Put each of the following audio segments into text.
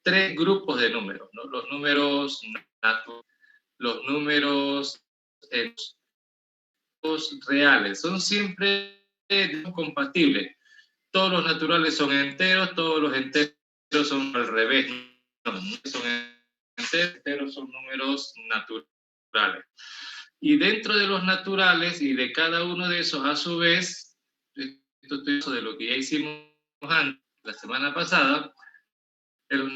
tres grupos de números, ¿no? Los números naturales, los números reales, son siempre compatibles. Todos los naturales son enteros, todos los enteros son al revés. No, son enteros, son números naturales. Y dentro de los naturales y de cada uno de esos, a su vez, esto es de lo que ya hicimos antes, la semana pasada,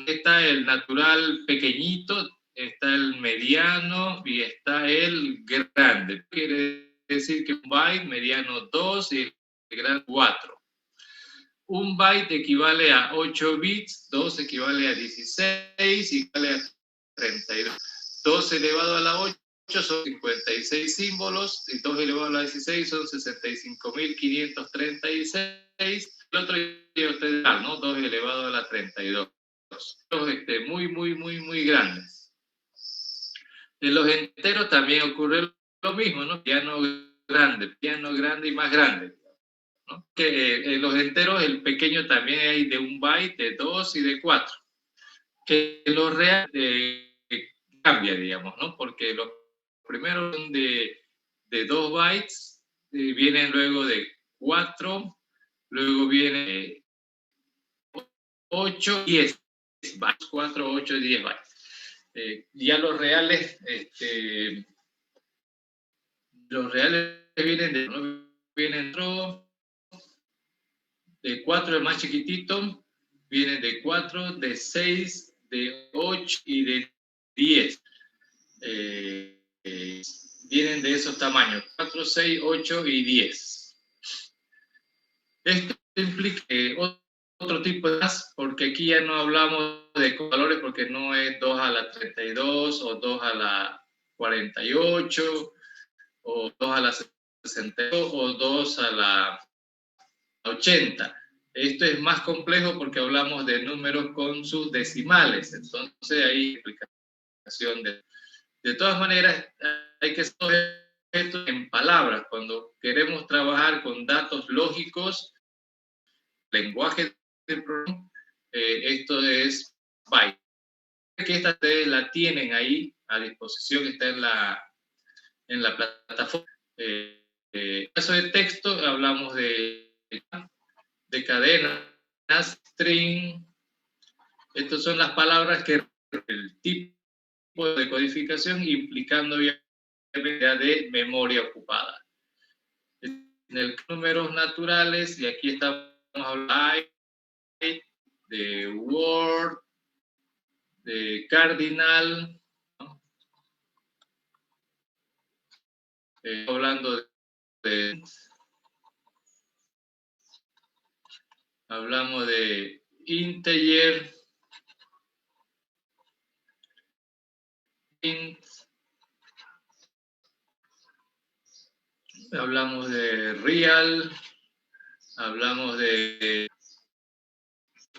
está el natural pequeñito, está el mediano y está el grande. Quiere decir que un byte mediano 2 y el grande 4. Un byte equivale a 8 bits, 2 equivale a 16 y equivale a 32. 2 elevado a la 8 son 56 símbolos y 2 elevado a la 16 son 65.536. El otro ya ustedes dan, ¿no? 2 elevado a la 32. Muy grandes. En los enteros también ocurre lo mismo, ¿no? Piano grande y más grande, ¿no? Que en los enteros el pequeño también hay de 1 byte, de 2 y de 4. Que los reales cambia, digamos, ¿no? Porque los primeros son de 2 bytes, vienen luego de 4, luego viene 8, 10 bytes, 4, 8, 10 bytes. Ya los reales vienen de 4 el más chiquitito, vienen de 4, de 6, de 8 y de 10. Vienen de esos tamaños, 4, 6, 8 y 10. Esto implica otro tipo de más, porque aquí ya no hablamos de valores, porque no es 2 a la 32 o 2 a la 48 o 2 a la 62 o 2 a la 80. Esto es más complejo porque hablamos de números con sus decimales, entonces hay explicación de todas maneras, hay que saber esto en palabras. Cuando queremos trabajar con datos lógicos, lenguaje del programa, esto es byte. Que esta la tienen ahí a disposición, está en la plataforma. En caso de texto, hablamos de cadenas, string. Estas son las palabras que el tipo de codificación implicando de memoria ocupada. En el números naturales, y aquí estamos hablando de word, de cardinal, ¿no? Hablando de hablamos de integer, int, hablamos de real, hablamos de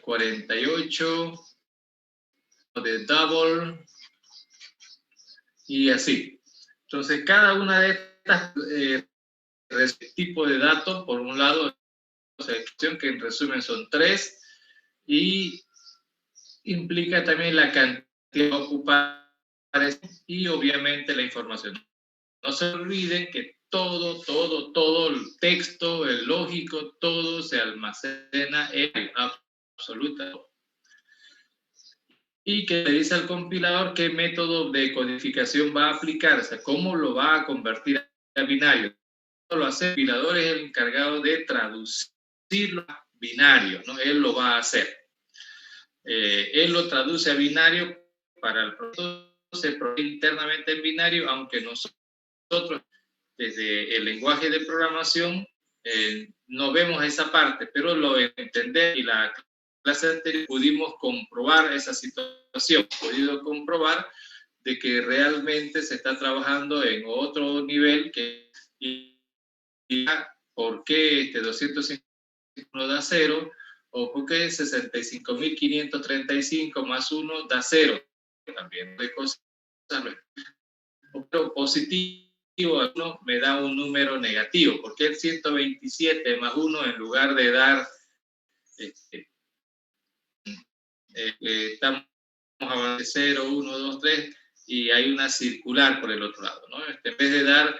48, de double, y así. Entonces, cada una de estas tipos de datos, por un lado, que en resumen son 3, y implica también la cantidad ocupada y obviamente la información. No se olviden que todo el texto, el lógico, todo se almacena en absoluta. Y que le dice al compilador qué método de codificación va a aplicar, o sea, cómo lo va a convertir a binario. Lo hace el compilador, es el encargado de traducirlo a binario, ¿no? Él lo va a hacer. Él lo traduce a binario para el proceso, se produce internamente en binario, aunque nosotros desde el lenguaje de programación no vemos esa parte, pero lo entendemos y la clase anterior pudimos comprobar esa situación, podido comprobar de que realmente se está trabajando en otro nivel que por qué 251 da 0 o por qué 65.535 más 1 da 0. También de cosas positivo, ¿no? Me da un número negativo, porque el 127 más 1 en lugar de dar estamos avanzar 0, 1, 2, 3, y hay una circular por el otro lado, ¿no? En vez de dar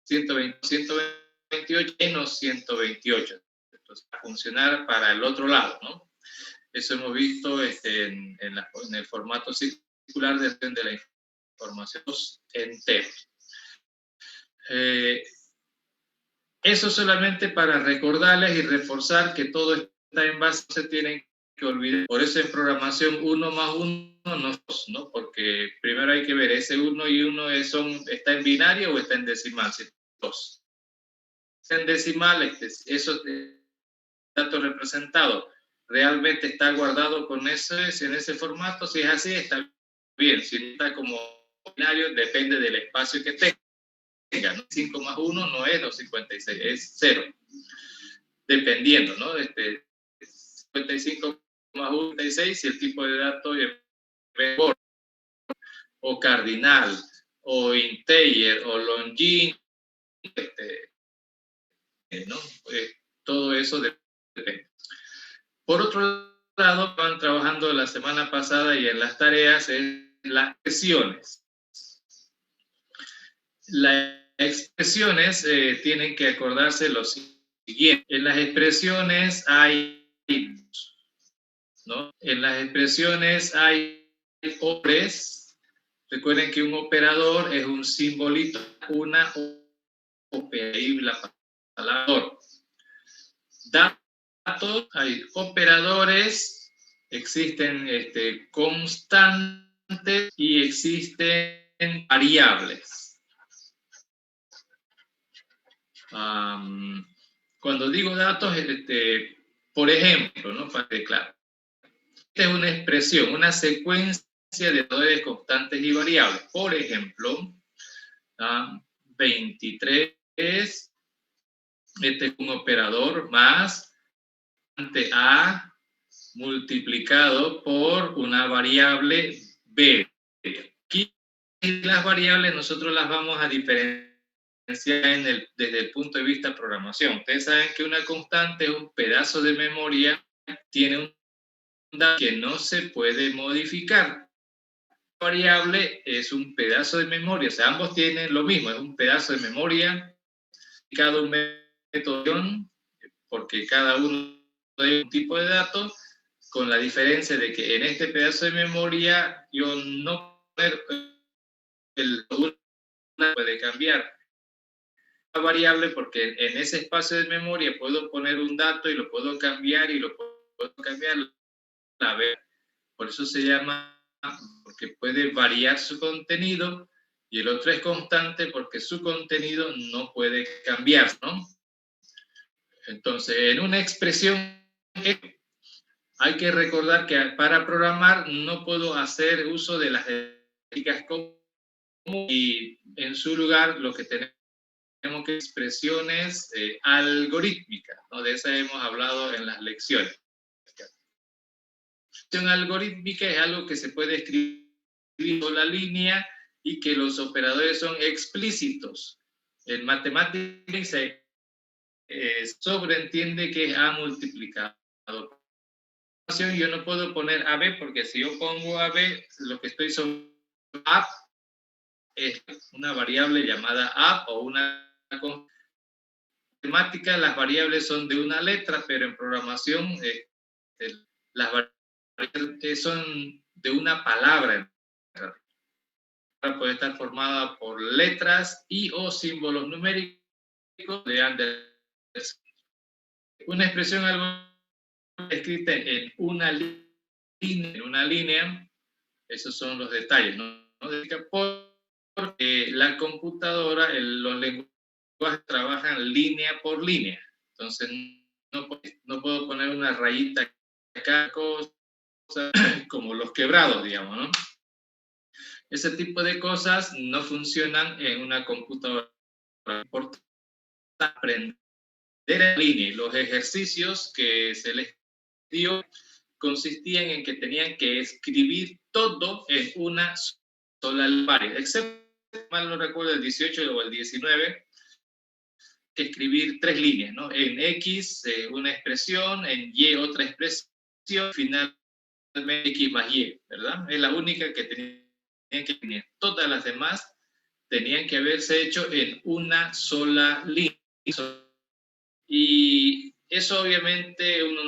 128 menos 128. Entonces, a funcionar para el otro lado, ¿no? Eso hemos visto en el formato circular de la información enteros. Eso solamente para recordarles y reforzar que todo está en base, no se tienen que olvidar. Por eso en programación 1 más 1 no es 2, ¿no? Porque primero hay que ver, ese 1 y 1 ¿está en binario o está en decimal? Si 2. Está en decimal, eso dato representado realmente está guardado con en ese formato. Si es así, está bien. Si está como binario, depende del espacio que tenga. 5 más 1 no es 256, es 0. Dependiendo, ¿no? 55 más 1, 56, si el tipo de dato es vector, o cardinal, o integer, o longíneo, ¿no? Todo eso depende. Por otro lado, van trabajando la semana pasada y en las tareas en las expresiones. Las expresiones tienen que acordarse lo siguiente. En las expresiones hay, ¿no? En las expresiones hay operadores. Recuerden que un operador es un simbolito, una operación, la palabra. Datos, hay operadores, existen constantes y existen variables. Cuando digo datos, por ejemplo, ¿no? Para que claro, esta es una expresión, una secuencia de valores constantes y variables. Por ejemplo, 23, este es un operador más ante A multiplicado por una variable B. Aquí las variables nosotros las vamos a diferenciar desde el punto de vista de programación. Ustedes saben que una constante es un pedazo de memoria, tiene un dato que no se puede modificar. La variable es un pedazo de memoria, o sea, ambos tienen lo mismo, es un pedazo de memoria, cada un método, porque cada uno es un tipo de dato, con la diferencia de que en este pedazo de memoria yo no puede cambiar la variable, porque en ese espacio de memoria puedo poner un dato y lo puedo cambiar y lo puedo cambiar a ver. Por eso se llama, porque puede variar su contenido, y el otro es constante porque su contenido no puede cambiar, ¿no? Entonces, en una expresión hay que recordar que para programar no puedo hacer uso de las estadísticas comunes, y en su lugar lo que tenemos que expresiones algorítmicas, ¿no? De eso hemos hablado en las lecciones. La expresión algorítmica es algo que se puede escribir en la línea y que los operadores son explícitos. En matemáticas se sobreentiende que es A multiplicado. Yo no puedo poner AB, porque si yo pongo AB, lo que estoy sobre AB es una variable llamada AB o una matemática. Las variables son de una letra, pero en programación las variables son de una palabra. Puede estar formada por letras y o símbolos numéricos de Anderson. Una expresión escrita en una línea, esos son los detalles, ¿no? Porque la computadora, los lenguajes trabajan línea por línea, entonces no puedo poner una rayita acá, cosa, como los quebrados, digamos, ¿no? Ese tipo de cosas no funcionan en una computadora. Importante aprender en línea. Los ejercicios que se les dio consistían en que tenían que escribir todo en una sola línea, excepto, mal no recuerdo, el 18 o el 19, que escribir 3 líneas, ¿no? En X una expresión, en Y otra expresión, final X más Y, ¿verdad? Es la única que tenían que tener. Todas las demás tenían que haberse hecho en una sola línea. Y eso obviamente uno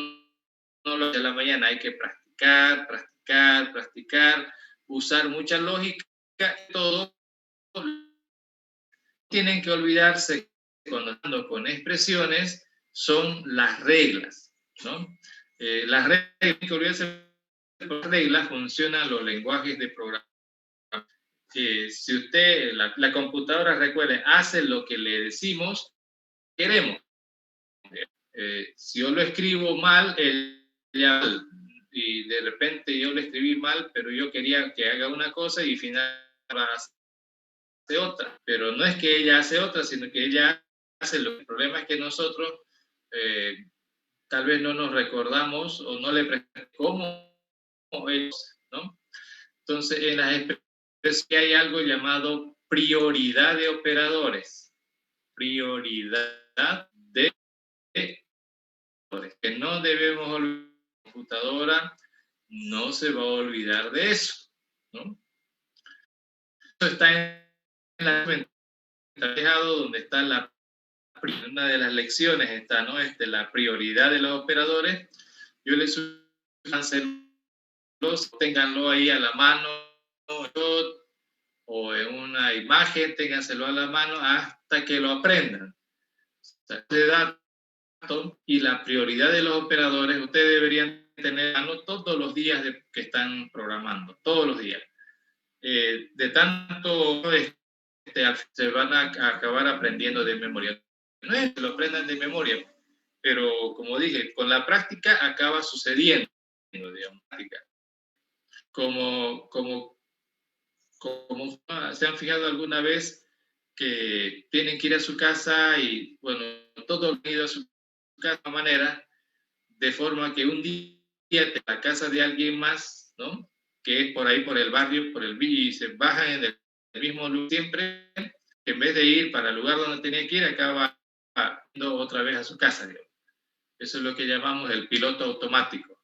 no lo hace a la mañana, hay que practicar, practicar, practicar, usar mucha lógica, todo. Tienen que olvidarse cuando estando con expresiones son las reglas, ¿no? Las reglas, que olvidarse, las reglas funcionan los lenguajes de programación. Si usted, la computadora, recuerde, hace lo que le decimos, queremos. Si yo lo escribo mal, y de repente yo lo escribí mal, pero yo quería que haga una cosa y finalmente hace otra. Pero no es que ella hace otra, sino que ella hace lo que. El problema es que nosotros tal vez no nos recordamos o no le prestamos cómo ellos, ¿no? Entonces, en las expresiones hay algo llamado prioridad de operadores. Prioridad de operadores. Que no debemos olvidar. La computadora no se va a olvidar de eso, ¿no? Eso está en la dejado donde está una de las lecciones, está, ¿no? La prioridad de los operadores. Yo les sugiero ténganlo ahí a la mano, o en una imagen, ténganselo a la mano hasta que lo aprendan. De datos y la prioridad de los operadores, ustedes deberían tener a mano todos los días que están programando, todos los días. De tanto se van a acabar aprendiendo de memoria. No es que lo aprendan de memoria, pero como dije, con la práctica acaba sucediendo, digamos, como se han fijado alguna vez que tienen que ir a su casa y, bueno, todos han ido a su casa de manera, de forma que un día en la casa de alguien más, ¿no? Que es por ahí, por el barrio, y se bajan en el mismo lugar siempre, en vez de ir para el lugar donde tenía que ir, acaba yendo otra vez a su casa, digamos. Eso es lo que llamamos el piloto automático.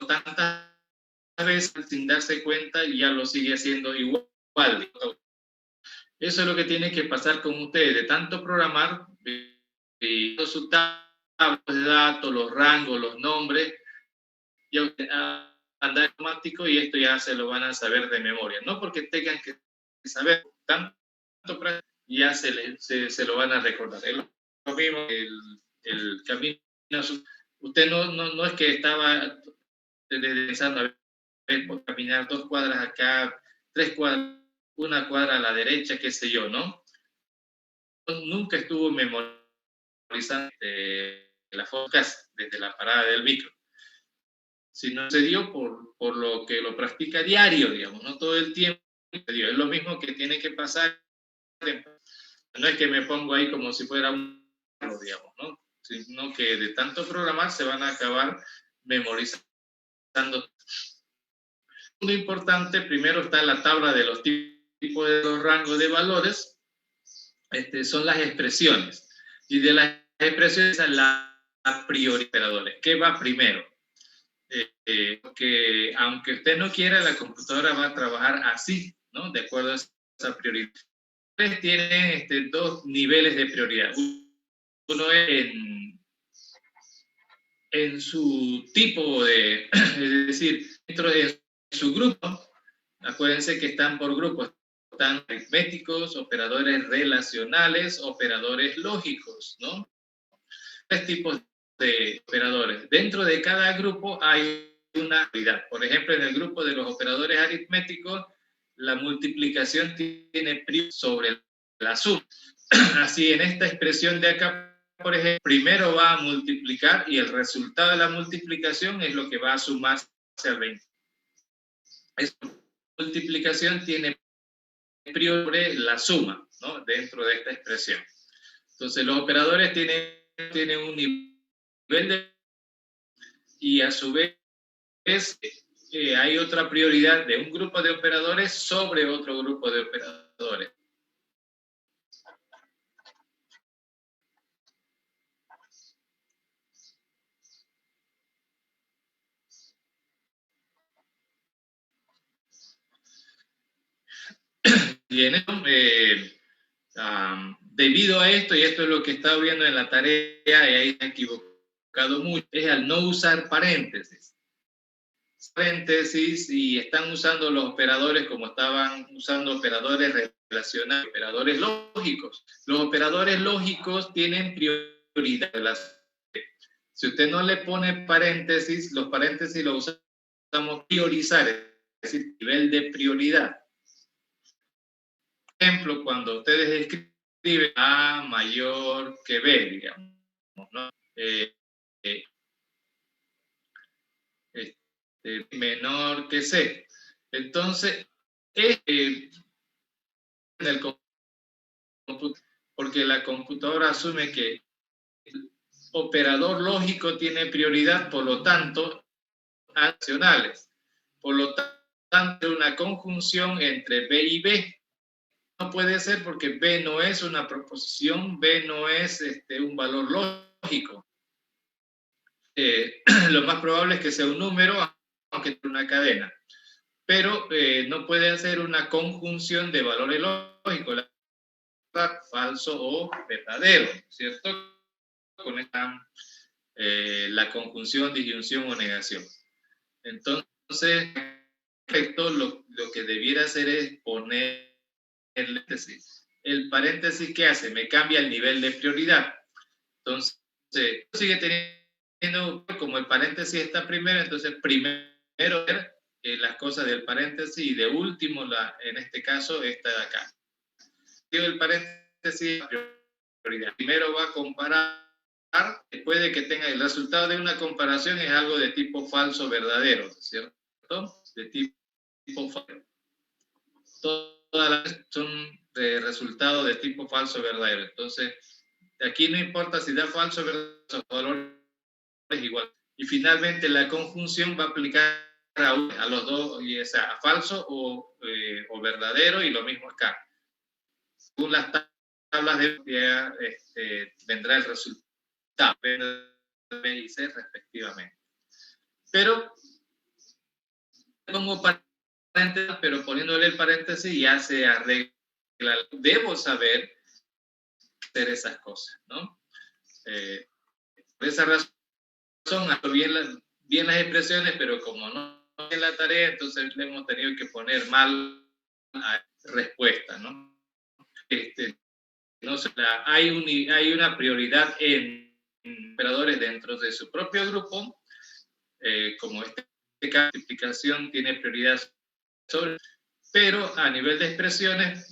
Tantas veces sin darse cuenta y ya lo sigue haciendo igual. Eso es lo que tiene que pasar con ustedes, de tanto programar, su tabla de datos, los rangos, los nombres, ya andar automático y esto ya se lo van a saber de memoria. No porque tengan que saber tanto, ya se lo van a recordar. Es lo mismo, el camino. Usted no es que estaba pensando, a ver, por caminar 2 cuadras acá, 3 cuadras, 1 cuadra a la derecha, qué sé yo, ¿no? Nunca estuvo memorizando la fotos desde la parada del micro, sino se dio por lo que lo practica diario, digamos, no todo el tiempo. Es lo mismo que tiene que pasar. No es que me pongo ahí como si fuera un, digamos, ¿no? Sino que de tanto programar se van a acabar memorizando. Lo importante, primero está la tabla de los tipos de los rangos de valores, son las expresiones. Y de las expresiones a la prioridad. ¿Qué va primero? Porque aunque usted no quiera, la computadora va a trabajar así, ¿no? De acuerdo a esa prioridad. Ustedes tienen 2 niveles de prioridad. Uno es en su tipo de, es decir, dentro de su grupo. Acuérdense que están por grupos. Están aritméticos, operadores relacionales, operadores lógicos, ¿no? 3 tipos de operadores. Dentro de cada grupo hay una prioridad. Por ejemplo, en el grupo de los operadores aritméticos, la multiplicación tiene prioridad sobre la suma. Así, en esta expresión de acá, por ejemplo, primero va a multiplicar y el resultado de la multiplicación es lo que va a sumarse al 20. Esta multiplicación tiene prioridad sobre la suma, ¿no? Dentro de esta expresión. Entonces, los operadores tienen un nivel de... Y a su vez, hay otra prioridad de un grupo de operadores sobre otro grupo de operadores. debido a esto, y esto es lo que está viendo en la tarea, y ahí se ha equivocado mucho, es al no usar paréntesis. Paréntesis, y están usando los operadores como estaban usando operadores relacionados, operadores lógicos. Los operadores lógicos tienen prioridad. Si usted no le pone paréntesis, los paréntesis los usamos priorizar, es decir, nivel de prioridad. Por ejemplo, cuando ustedes escriben A mayor que B, digamos, ¿no? Menor que C. Entonces, en el computador, porque la computadora asume que el operador lógico tiene prioridad, por lo tanto, adicionales. Por lo tanto, una conjunción entre B y B no puede ser porque B no es una proposición, B no es un valor lógico. Lo más probable es que sea un número, aunque sea una cadena. Pero no puede hacer una conjunción de valores lógicos, falso o verdadero, ¿cierto? Con esta, la conjunción, disyunción o negación. Entonces, lo que debiera hacer es poner el paréntesis. ¿El paréntesis qué hace? Me cambia el nivel de prioridad. Entonces, sigue teniendo, como el paréntesis está primero, entonces primero las cosas del paréntesis y de último, en este caso, esta de acá. El paréntesis prioridad. Primero va a comparar, después de que tenga el resultado de una comparación, es algo de tipo falso verdadero, ¿cierto? De tipo falso. Todas las son de resultado de tipo falso verdadero. Entonces, aquí no importa si da falso o verdadero, valor es igual. Y finalmente la conjunción va a aplicar a los dos, o sea, a falso o verdadero, y lo mismo acá. Según las tablas de vendrá el resultado, B y C respectivamente. Pero pongo paréntesis, pero poniéndole el paréntesis ya se arregla. Debo saber hacer esas cosas, ¿no? Por esa razón, bien las expresiones, pero como no en la tarea, entonces le hemos tenido que poner mal respuesta, ¿no? No hay una prioridad en operadores dentro de su propio grupo, como este caso de multiplicación tiene prioridad sobre, pero a nivel de expresiones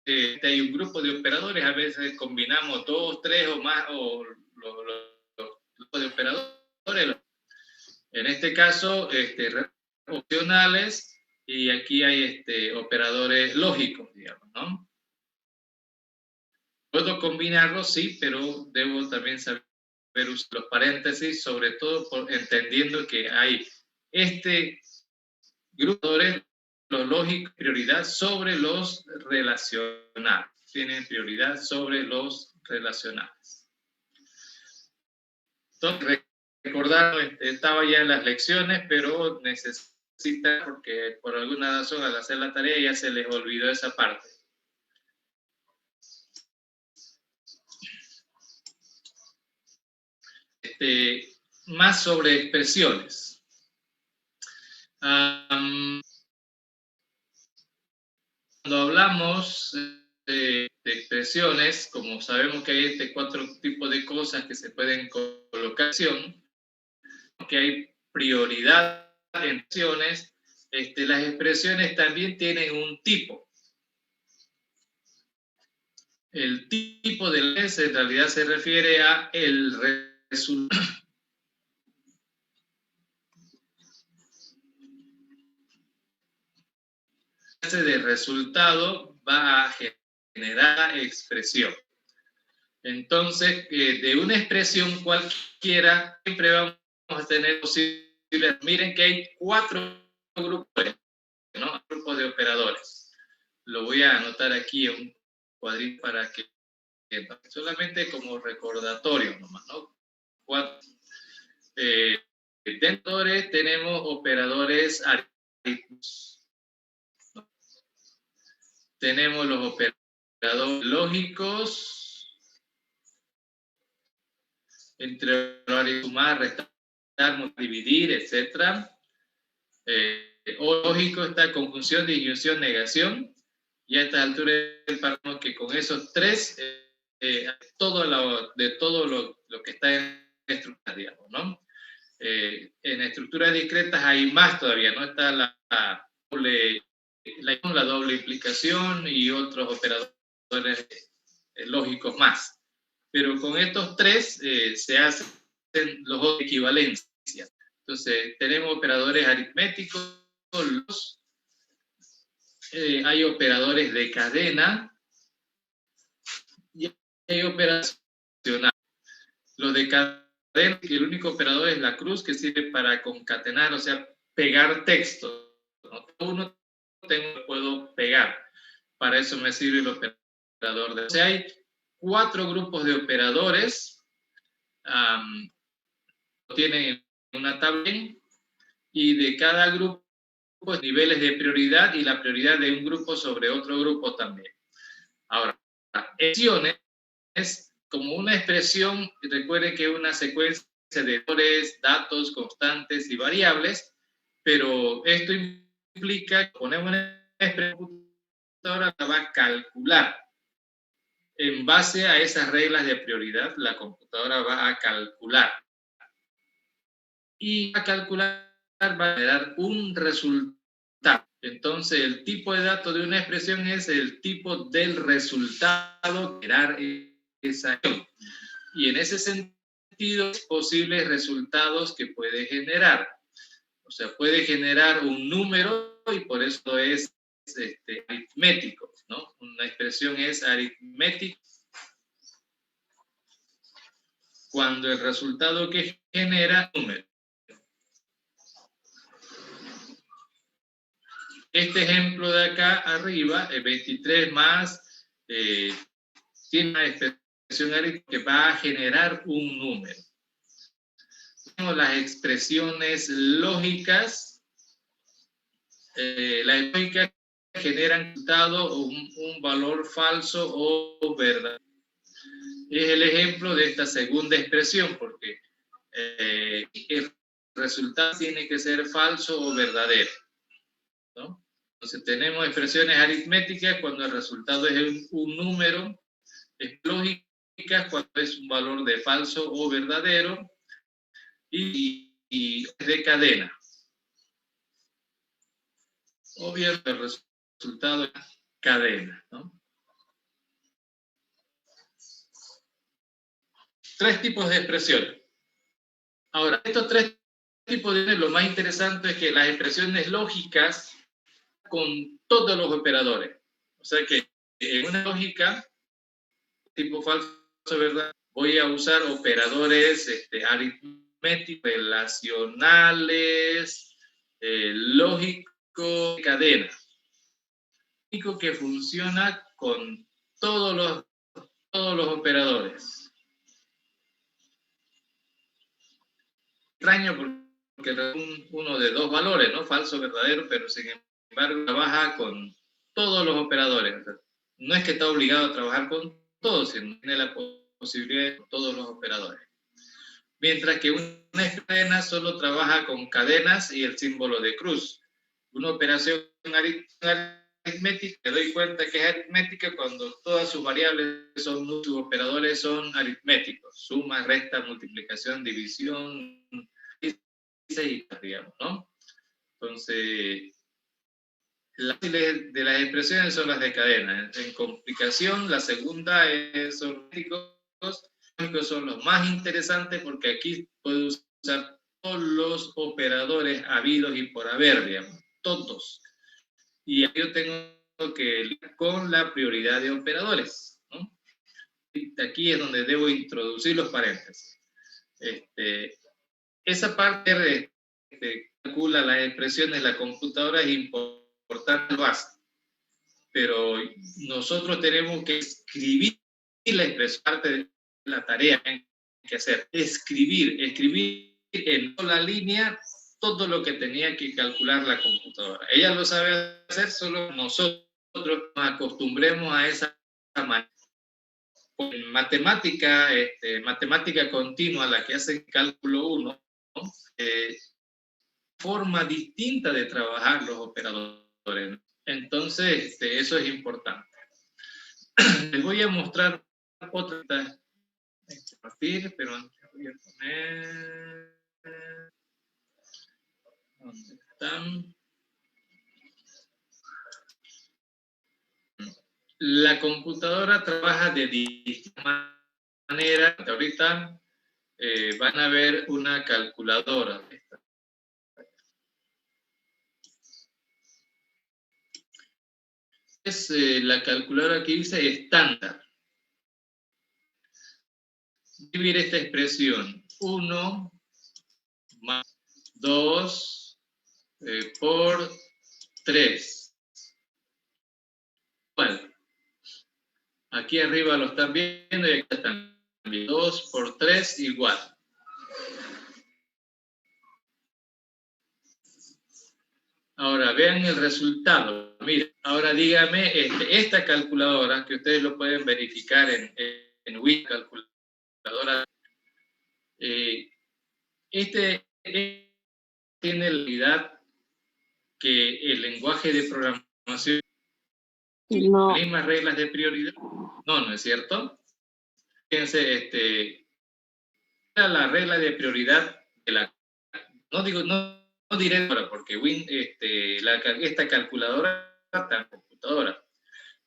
hay un grupo de operadores, a veces combinamos 2, 3 o más, o los grupos de operadores. En este caso, opcionales, y aquí hay operadores lógicos, digamos, ¿no? Puedo combinarlos, sí, pero debo también saber usar los paréntesis, sobre todo entendiendo que hay grupo de los lógicos, prioridad sobre los relacionales. Tienen prioridad sobre los relacionales. Entonces, recordar, estaba ya en las lecciones, pero necesita, porque por alguna razón al hacer la tarea ya se les olvidó esa parte. Más sobre expresiones. Cuando hablamos de expresiones, como sabemos que hay 4 tipos de cosas que se pueden colocar, que hay prioridad en expresiones, las expresiones también tienen un tipo. El tipo de S en realidad se refiere a el resultado. De resultado va a generar expresión. Entonces, de una expresión cualquiera, siempre vamos a tener posibles. Miren que hay 4 grupos, ¿no? Grupos de operadores. Lo voy a anotar aquí en un cuadrito para que solamente como recordatorio nomás, ¿no? 4. Dentro de tenemos operadores aritméticos. tenemos los operadores lógicos, entre sumar, restar, dividir, etc. O lógico está conjunción, disyunción, negación. Y a esta altura paramos que con esos tres, de todo lo que está en estructuras, digamos, ¿no? En estructuras discretas hay más todavía, ¿no? Está la doble implicación y otros operadores lógicos más. Pero con estos tres se hacen los dos equivalencias. Entonces, tenemos operadores aritméticos, hay operadores de cadena y hay operacionales. Los de cadena, el único operador es la cruz, que sirve para concatenar, o sea, pegar texto. ¿No? Uno puedo pegar. Para eso me sirve el operador de... O sea, hay 4 grupos de operadores. Tienen una tabla y de cada grupo niveles de prioridad y la prioridad de un grupo sobre otro grupo también. Ahora, expresiones es como una expresión, recuerden que es una secuencia de valores, datos, constantes y variables, pero esto implica que ponemos una expresión, la computadora la va a calcular. En base a esas reglas de prioridad, la computadora va a calcular. Y a calcular va a generar un resultado. Entonces, el tipo de dato de una expresión es el tipo del resultado que generar esa acción. Y en ese sentido, posibles resultados que puede generar. O sea, puede generar un número y por eso es aritmético, ¿no? Una expresión es aritmética cuando el resultado que genera un número. Este ejemplo de acá arriba, el 23 más, tiene una expresión aritmética que va a generar un número. Tenemos las expresiones lógicas. Las lógicas generan resultado un valor falso o verdadero. Es el ejemplo de esta segunda expresión, porque el resultado tiene que ser falso o verdadero, ¿no? Entonces tenemos expresiones aritméticas cuando el resultado es un número, es lógicas cuando es un valor de falso o verdadero, y de cadena. Obviamente el resultado es cadena, ¿no? 3 tipos de expresiones. Ahora, estos 3 tipos de expresiones, lo más interesante es que las expresiones lógicas con todos los operadores. O sea que en una lógica, tipo falso, ¿verdad? Voy a usar operadores aritméticos, relacionales, lógicos, cadena. Lógico que funciona con todos los operadores. Extraño porque es uno de 2 valores, ¿no? Falso, verdadero, pero sin embargo trabaja con todos los operadores. No es que está obligado a trabajar con todos, sino tiene la posibilidad de todos los operadores. Mientras que una cadena solo trabaja con cadenas y el símbolo de cruz. Una operación aritmética, me doy cuenta que es aritmética cuando todas sus variables sus operadores son aritméticos. Suma, resta, multiplicación, división, digamos, ¿no? Entonces, las de las expresiones son las de cadena. En complicación, la segunda son lógicos. Lógicos son los más interesantes porque aquí puedo usar todos los operadores habidos y por haber, digamos, todos. Y aquí yo tengo que lidiar con la prioridad de operadores, ¿no? Y aquí es donde debo introducir los paréntesis. Esa parte calcula las expresiones de la computadora es importante, lo hace. Pero nosotros tenemos que escribir la expresión, parte de la tarea que hay que hacer. Escribir en la línea todo lo que tenía que calcular la computadora. Ella lo sabe hacer, solo nosotros nos acostumbremos a esa manera. En matemática continua, la que hace cálculo 1, ¿no? Forma distinta de trabajar los operadores. Entonces, eso es importante. Les voy a mostrar otra compartir, pero antes voy a poner... ¿Dónde están? La computadora trabaja de distintas maneras. Ahorita van a ver una calculadora. Es la calculadora que dice estándar. Dividir esta expresión 1 más 2 por 3. Igual. Aquí arriba lo están viendo y acá están viendo. 2 por 3 igual. Ahora vean el resultado. Miren, ahora dígame, esta calculadora, que ustedes lo pueden verificar en Win, calculadora, tiene la habilidad que el lenguaje de programación No. las mismas reglas de prioridad. No, ¿no es cierto? Fíjense, la regla de prioridad de la... No diré ahora, porque Win, esta calculadora, esta computadora,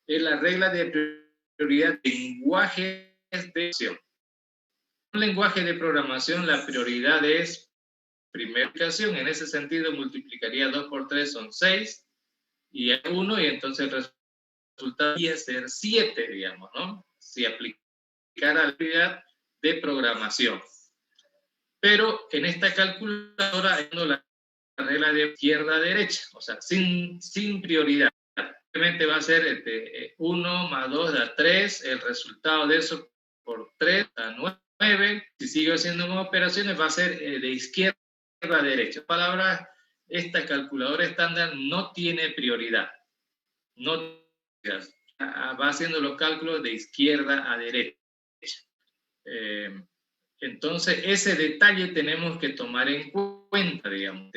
es la regla de prioridad de lenguajes de programación. En un lenguaje de programación, la prioridad es primera aplicación. En ese sentido, multiplicaría 2 por 3, son 6, y 1, y entonces el resultado debería ser 7, digamos, ¿no? Si aplicara la prioridad de programación. Pero en esta calculadora hay la regla de izquierda a derecha, o sea, sin prioridad. Simplemente va a ser 1 más 2 da 3, el resultado de eso por 3 da 9. Si sigo haciendo más operaciones va a ser de izquierda a derecha. En palabras, esta calculadora estándar no tiene prioridad. Va haciendo los cálculos de izquierda a derecha. Entonces, ese detalle tenemos que tomar en cuenta, digamos.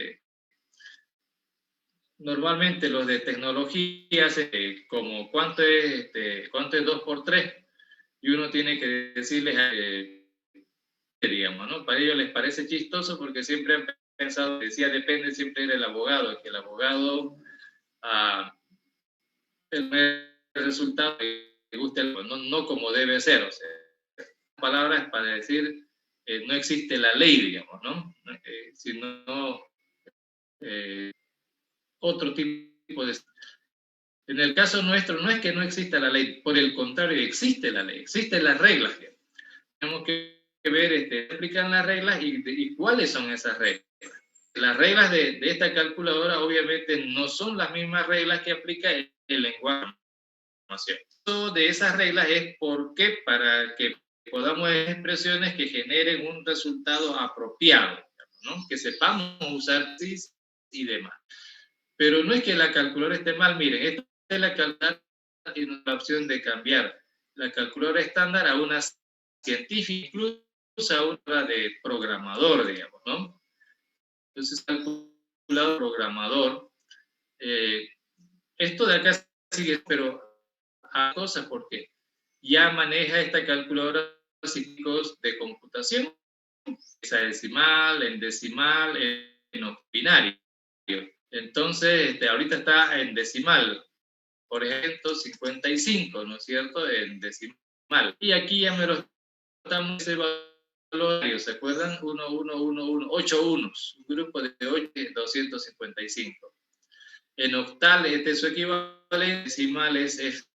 Normalmente los de tecnología, como ¿cuánto es 2 por 3? Y uno tiene que decirles, digamos, ¿no? Para ellos les parece chistoso porque siempre han pensado, decía, depende siempre del abogado, que el abogado, el resultado le guste, no como debe ser, o sea, palabras para decir, no existe la ley, digamos, ¿no? Sino otro tipo de... En el caso nuestro no es que no exista la ley, por el contrario, existe la ley, existen las reglas. Tenemos que ver, aplican las reglas y cuáles son esas reglas. Las reglas de esta calculadora obviamente no son las mismas reglas que aplica el lenguaje de programación. Eso de esas reglas es porque para que podamos hacer expresiones que generen un resultado apropiado, ¿no? Que sepamos usar y demás. Pero no es que la calculadora esté mal, miren, esta es la calculadora, tiene la opción de cambiar la calculadora estándar a una científica, incluso a una de programador, digamos, ¿no? Entonces, calculador programador, esto de acá sigue, pero a cosas porque ya maneja esta calculadora científicos de computación, hexadecimal, en decimal, en binario. Entonces, ahorita está en decimal, por ejemplo, 55, ¿no es cierto? En decimal. Y aquí ya me lo estamos ese valor, ¿se acuerdan? 1, 1, 1, 1, 8 unos, un grupo de 8, 255. En octales, su equivalente, decimales es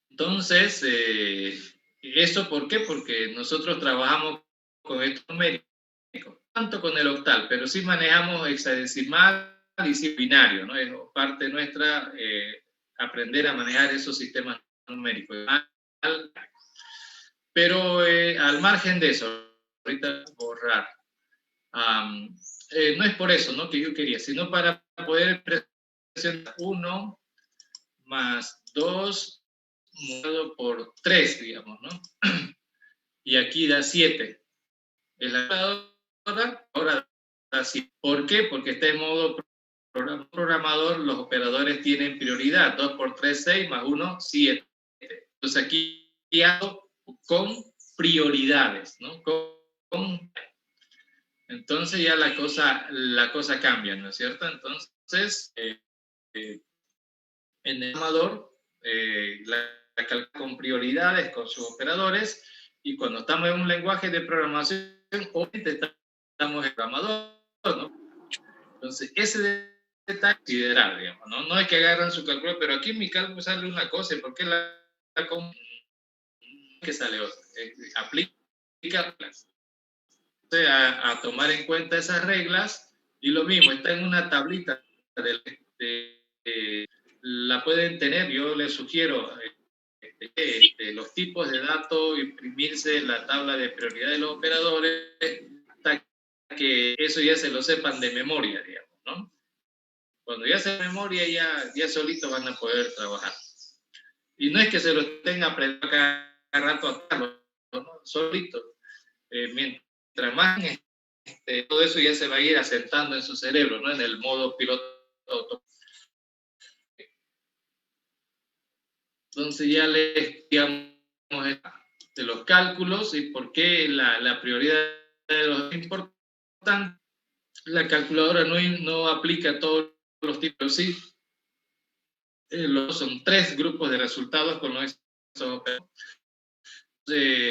Entonces, ¿eso por qué? Porque nosotros trabajamos con estos numéricos, tanto con el octal, pero sí manejamos hexadecimal y binario, ¿no? Es parte nuestra aprender a manejar esos sistemas numéricos. Pero al margen de eso, ahorita borrar. No es por eso, ¿no? Que yo quería, sino para poder presentar 1 más 2 multiplicado por 3, digamos, ¿no? Y aquí da 7. Es la calculadora, ahora da 7. ¿Por qué? Porque está en modo programador, los operadores tienen prioridad. 2 por 3, 6, más 1, 7. Entonces aquí hago con prioridades, ¿no? Entonces ya la cosa cambia, ¿no es cierto? Entonces, en el programador, la calcula con prioridades, con sus operadores, y cuando estamos en un lenguaje de programación, obviamente estamos en programador, ¿no? Entonces, ese detalle considerar, digamos, ¿no? No es que agarran su cálculo, pero aquí en mi cálculo sale una cosa, ¿y por qué la que sale otra? Aplica a tomar en cuenta esas reglas, y lo mismo, está en una tablita la pueden tener, yo les sugiero los tipos de datos, imprimirse la tabla de prioridad de los operadores, hasta que eso ya se lo sepan de memoria, digamos, ¿no? Cuando ya se memoria, ya solitos van a poder trabajar. Y no es que se lo estén aprendiendo cada rato a hacerlo, ¿no? Solitos. Mientras más todo eso ya se va a ir asentando en su cerebro, ¿no? En el modo piloto automático. Entonces ya les digamos de los cálculos y por qué la prioridad de los importantes. La calculadora no aplica todos los tipos, sí. Son 3 grupos de resultados con los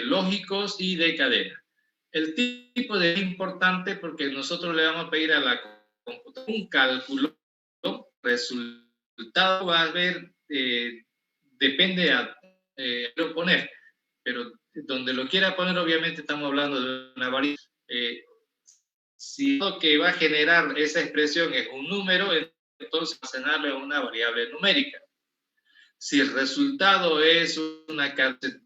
lógicos y de cadena. El tipo de importante porque nosotros le vamos a pedir a la computadora un cálculo, resultado va a ver, depende a lo poner, pero donde lo quiera poner obviamente estamos hablando de una variable. Si lo que va a generar esa expresión es un número, entonces almacenarlo en una variable numérica. Si el resultado es una cadena,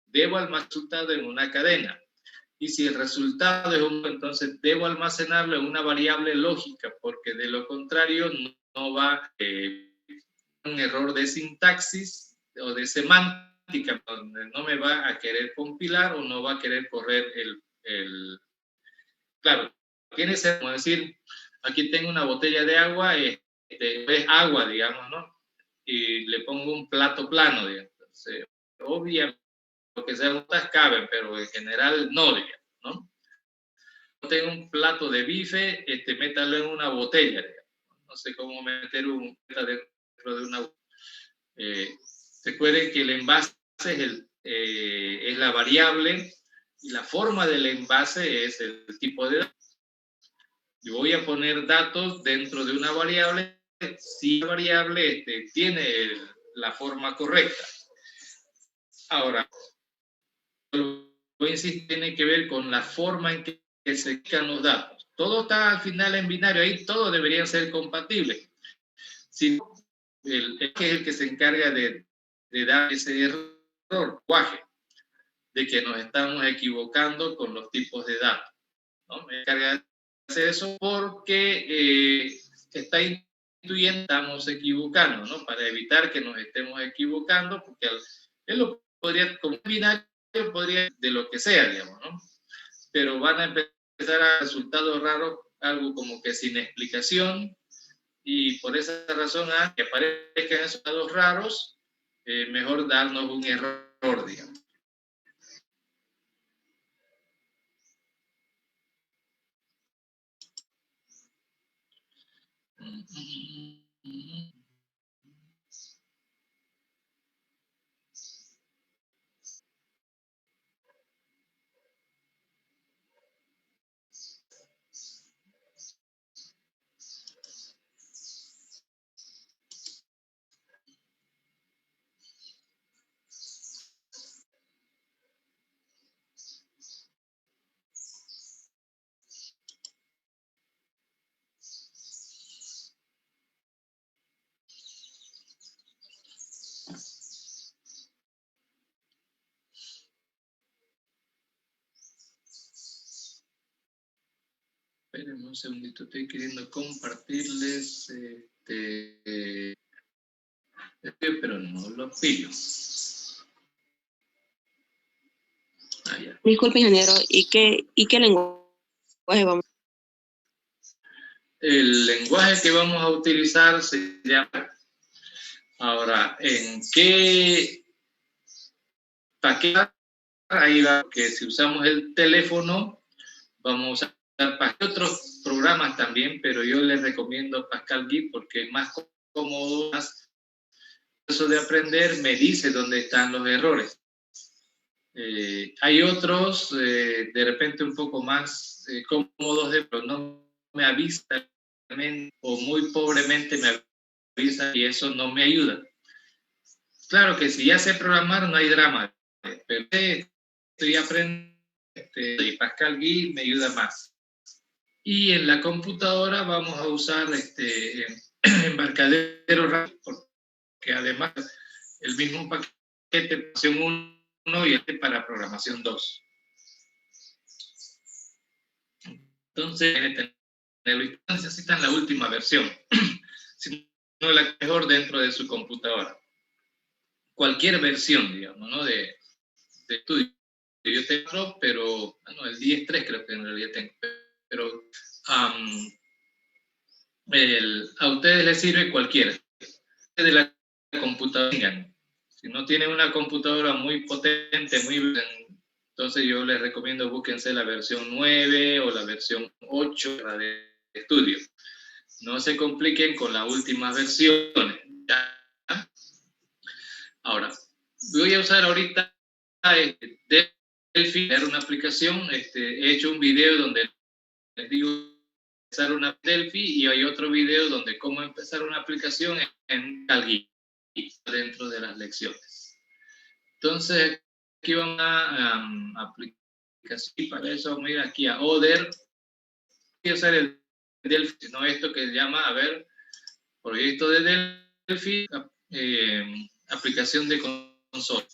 debo almacenar el resultado en una cadena. Y si el resultado es un, entonces debo almacenarlo en una variable lógica, porque de lo contrario no va un error de sintaxis o de semántica, donde no me va a querer compilar o no va a querer correr claro, tiene que ser como decir, aquí tengo una botella de agua, es agua, digamos, ¿no? Y le pongo un plato plano, digamos. Entonces, obviamente, lo que sea gotas caben, pero en general no, digamos, ¿no? Tengo un plato de bife, métalo en una botella, digamos. No sé cómo meter un dentro de una. Recuerden que el envase es la variable y la forma del envase es el tipo de datos. Yo voy a poner datos dentro de una variable si la variable tiene la forma correcta. Ahora, voy a insistir, tiene que ver con la forma en que se indican los datos. Todo está al final en binario, ahí todo debería ser compatible. Si es el que se encarga de dar ese error, de que nos estamos equivocando con los tipos de datos, ¿no? Me encarga de hacer eso porque está intuyendo que estamos equivocando, ¿no? Para evitar que nos estemos equivocando, porque él lo podría combinar, podría de lo que sea, digamos, ¿no? Pero van a empezar a resultados raros, algo como que sin explicación, y por esa razón, que aparezcan resultados raros, mejor darnos un error, digamos. Espérenme un segundito, estoy queriendo compartirles pero no lo pillo. Ah, ya. Disculpe, ingeniero, ¿y qué lenguaje vamos? El lenguaje que vamos a utilizar se llama... Ahora, ¿en qué paquete? Ahí va, que si usamos el teléfono, vamos a usar Pascal, otros programas también, pero yo les recomiendo Pascal Gui porque es más cómodo, más eso de aprender, me dice dónde están los errores. Hay otros, de repente un poco más cómodos, pero no me avisa o muy pobremente me avisa y eso no me ayuda. Claro que si ya sé programar no hay drama, pero estoy aprendiendo y Pascal Gui me ayuda más. Y en la computadora vamos a usar Embarcadero rápido, porque además el mismo paquete programación 1 y este para programación 2. Entonces, necesitan la última versión, sino la mejor dentro de su computadora. Cualquier versión, digamos, ¿no? de estudio. Yo tengo, pero bueno, el 10.3 creo que en realidad tengo, pero a ustedes les sirve cualquiera de la computadora. Si no tienen una computadora muy potente, entonces yo les recomiendo búsquense la versión 9 o la versión 8 la de estudio. No se compliquen con las últimas versiones. ¿Ya? Ahora, voy a usar ahorita Delphi, una aplicación. He hecho un video donde les digo empezar una Delphi y hay otro video donde cómo empezar una aplicación en Calgui dentro de las lecciones. Entonces, aquí vamos a aplicación y para eso vamos a ir aquí a Other. Voy a usar el Delphi, no esto que se llama, a ver, proyecto de Delphi, aplicación de consola.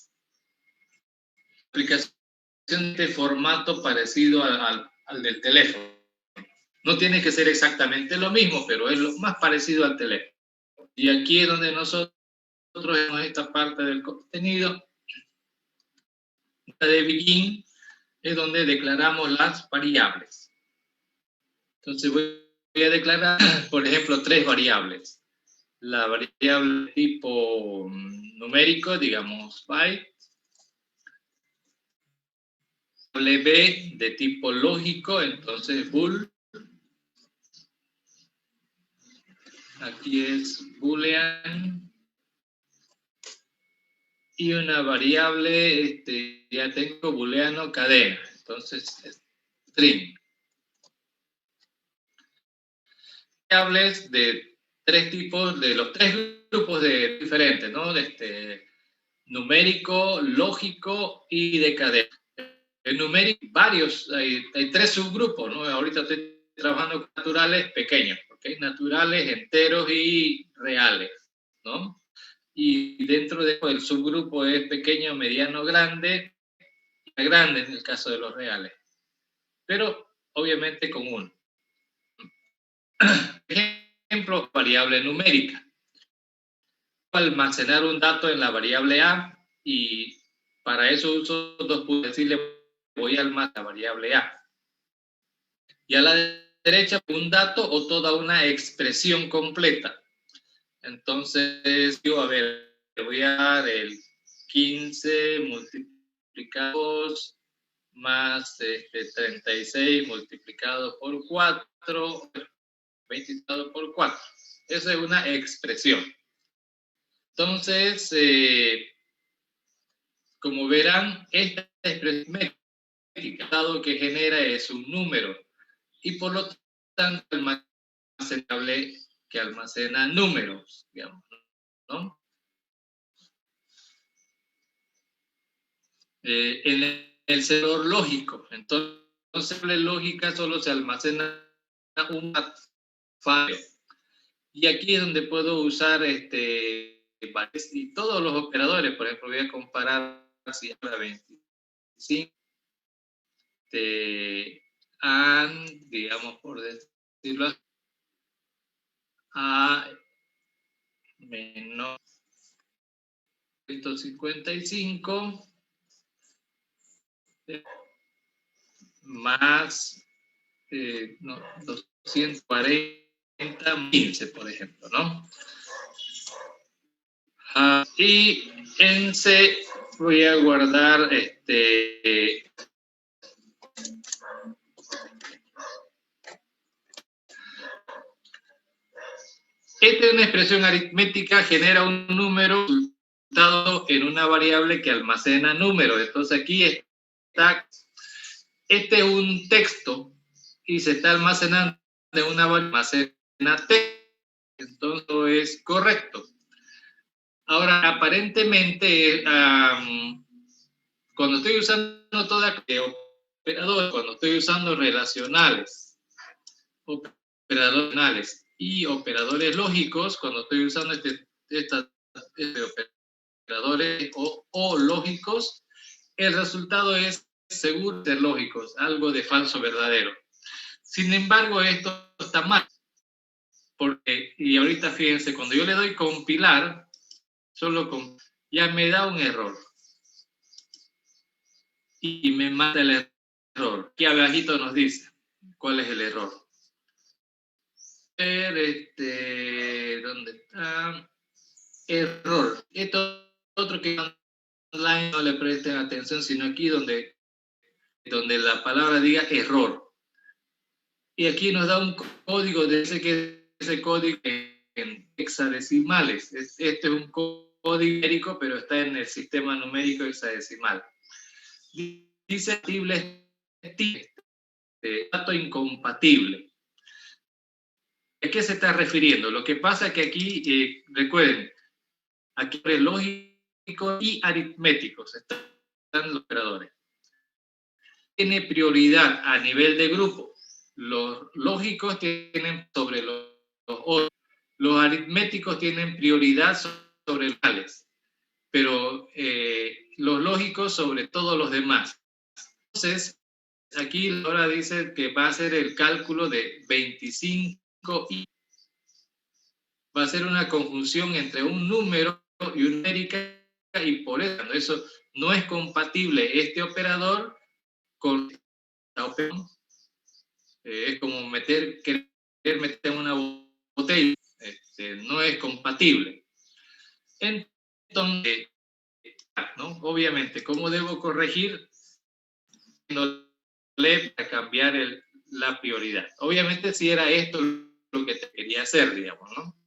Aplicación de formato parecido al del teléfono. No tiene que ser exactamente lo mismo, pero es lo más parecido al teléfono. Y aquí es donde nosotros vemos esta parte del contenido. De begin es donde declaramos las variables. Entonces voy a declarar, por ejemplo, 3 variables. La variable tipo numérico, digamos byte. Variable B de tipo lógico, entonces bool. Aquí es boolean. Y una variable, ya tengo booleano cadena, entonces string. Variables de 3 tipos, de los 3 grupos de diferentes, ¿no? Numérico, lógico y de cadena. El numérico, varios, hay 3 subgrupos, ¿no? Ahorita estoy trabajando con naturales pequeños, ¿ok? Naturales, enteros y reales, ¿no? Y dentro del subgrupo es pequeño, mediano, grande, grande en el caso de los reales, pero obviamente con uno. Ejemplo, variable numérica. Almacenar un dato en la variable A y para eso uso dos puntos, decirle voy a almacenar la variable A. Y a la derecha un dato o toda una expresión completa. Entonces, yo, a ver, voy a dar el 15 multiplicado más 36 multiplicado por 4, 20 multiplicado por 4. Esa es una expresión. Entonces, como verán, esta expresión dado que genera es un número y por lo tanto almacenable que almacena números, digamos, ¿no? En el servidor lógico, entonces la lógica solo se almacena una file. Y aquí es donde puedo usar y todos los operadores. Por ejemplo, voy a comparar si habla 25, digamos por decirlo así, a menos 155 más 240.015, por ejemplo, ¿no? Y en C voy a guardar esta es una expresión aritmética, genera un número resultado en una variable que almacena números. Entonces aquí está, este es un texto y se está almacenando en una variable que almacena texto. Entonces es correcto. Ahora, aparentemente, cuando estoy usando toda operadores, cuando estoy usando relacionales, operadores y operadores lógicos, cuando estoy usando operadores o lógicos, el resultado es seguro ser lógicos, algo de falso verdadero. Sin embargo, esto está mal, porque, y ahorita fíjense, cuando yo le doy compilar, ya me da un error. Y me manda el error. Aquí abajito nos dice cuál es el error. ¿Dónde está? Error. Esto otro que online no le presten atención, sino aquí donde la palabra diga error. Y aquí nos da un código de ese código en hexadecimales. Este es un código numérico, pero está en el sistema numérico hexadecimal. Dice dato incompatible. ¿A qué se está refiriendo? Lo que pasa es que aquí, recuerden, aquí hay lógicos y aritméticos, están los operadores. Tiene prioridad a nivel de grupo. Los lógicos tienen sobre los otros. Los aritméticos tienen prioridad sobre los tales, pero los lógicos sobre todos los demás. Entonces, aquí ahora dice que va a hacer el cálculo de 25 y va a ser una conjunción entre un número y una numérica, y por eso no es compatible este operador con esta operación. Es como querer meter en una botella, no es compatible. Entonces, ¿no? Obviamente, ¿cómo debo corregir? No le para cambiar la prioridad. Obviamente, si era esto lo que te quería hacer, digamos, ¿no?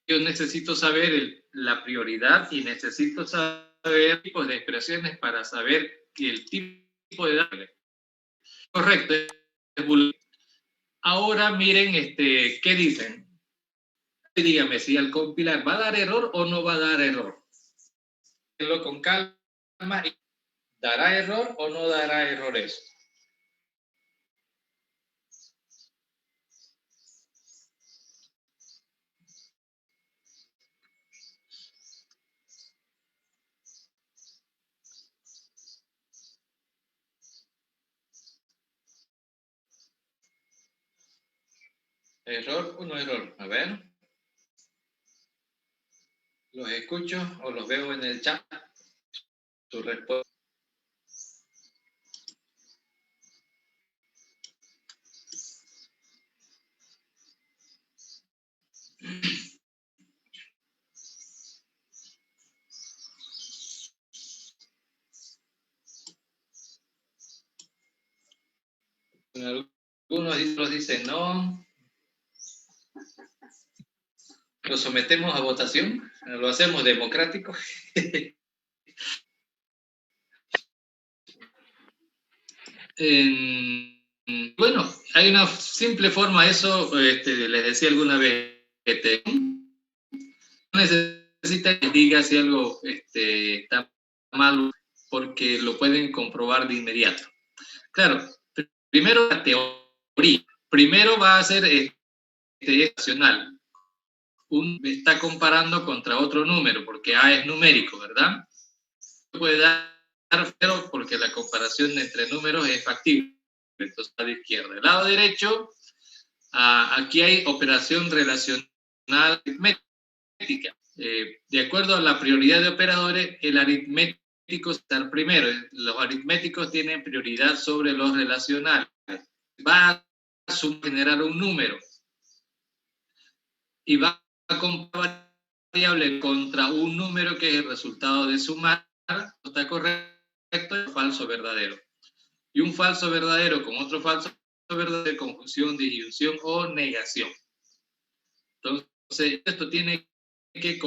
Yo necesito saber la prioridad y necesito saber tipos de expresiones para saber el tipo de datos. Correcto. Ahora miren, ¿qué dicen? Dígame si al compilar va a dar error o no va a dar error. Con calma, ¿dará error o no dará error eso? ¿Error o no error? A ver. ¿Los escucho o los veo en el chat? Tu respuesta. Algunos dicen no. ¿Lo sometemos a votación? ¿Lo hacemos democrático? Bueno, hay una simple forma, eso les decía alguna vez, no necesita que diga si algo está mal, porque lo pueden comprobar de inmediato. Claro, primero la teoría, primero va a ser estacional. Está comparando contra otro número, porque A es numérico, ¿verdad? Puede dar cero porque la comparación entre números es factible. Entonces, a la izquierda. El lado derecho, aquí hay operación relacional aritmética. De acuerdo a la prioridad de operadores, el aritmético está primero. Los aritméticos tienen prioridad sobre los relacionales. Va a generar un número y va a comparar variable contra un número que es el resultado de sumar, está correcto, y falso verdadero. Y un falso verdadero con otro falso verdadero, conjunción, disyunción o negación. Entonces, esto tiene que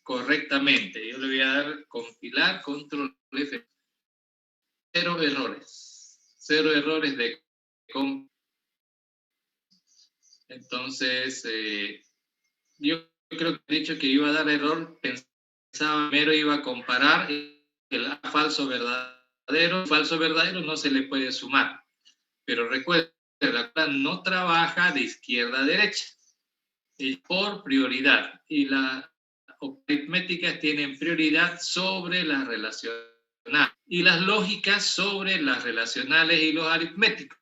correctamente. Yo le voy a dar compilar, control F. Cero errores. Cero errores de entonces, yo creo que he dicho que iba a dar error, pensaba primero iba a comparar el falso verdadero. El falso verdadero no se le puede sumar, pero recuerden, la cuenta no trabaja de izquierda a derecha, es por prioridad, y las aritméticas tienen prioridad sobre las relacionales, y las lógicas sobre las relacionales y los aritméticos.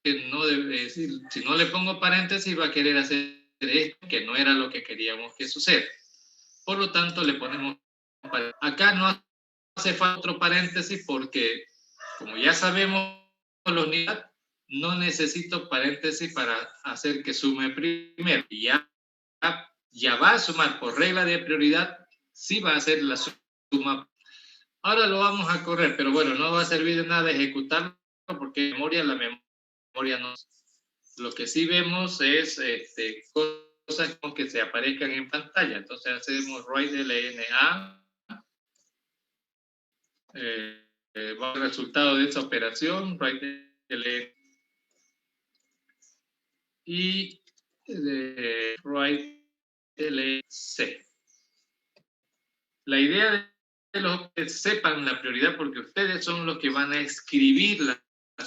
Que no debe decir, si no le pongo paréntesis va a querer hacer esto que no era lo que queríamos que suceda. Por lo tanto, le ponemos paréntesis. Acá no hace falta otro paréntesis porque, como ya sabemos los niveles, no necesito paréntesis para hacer que sume primero. Y ya va a sumar por regla de prioridad, sí va a hacer la suma. Ahora lo vamos a correr, pero bueno, no va a servir de nada ejecutarlo porque la memoria no. Lo que sí vemos es cosas que se aparezcan en pantalla. Entonces hacemos write LNA. Va el resultado de esa operación, write LNA. Y write LC. La idea de los que sepan la prioridad, porque ustedes son los que van a escribir las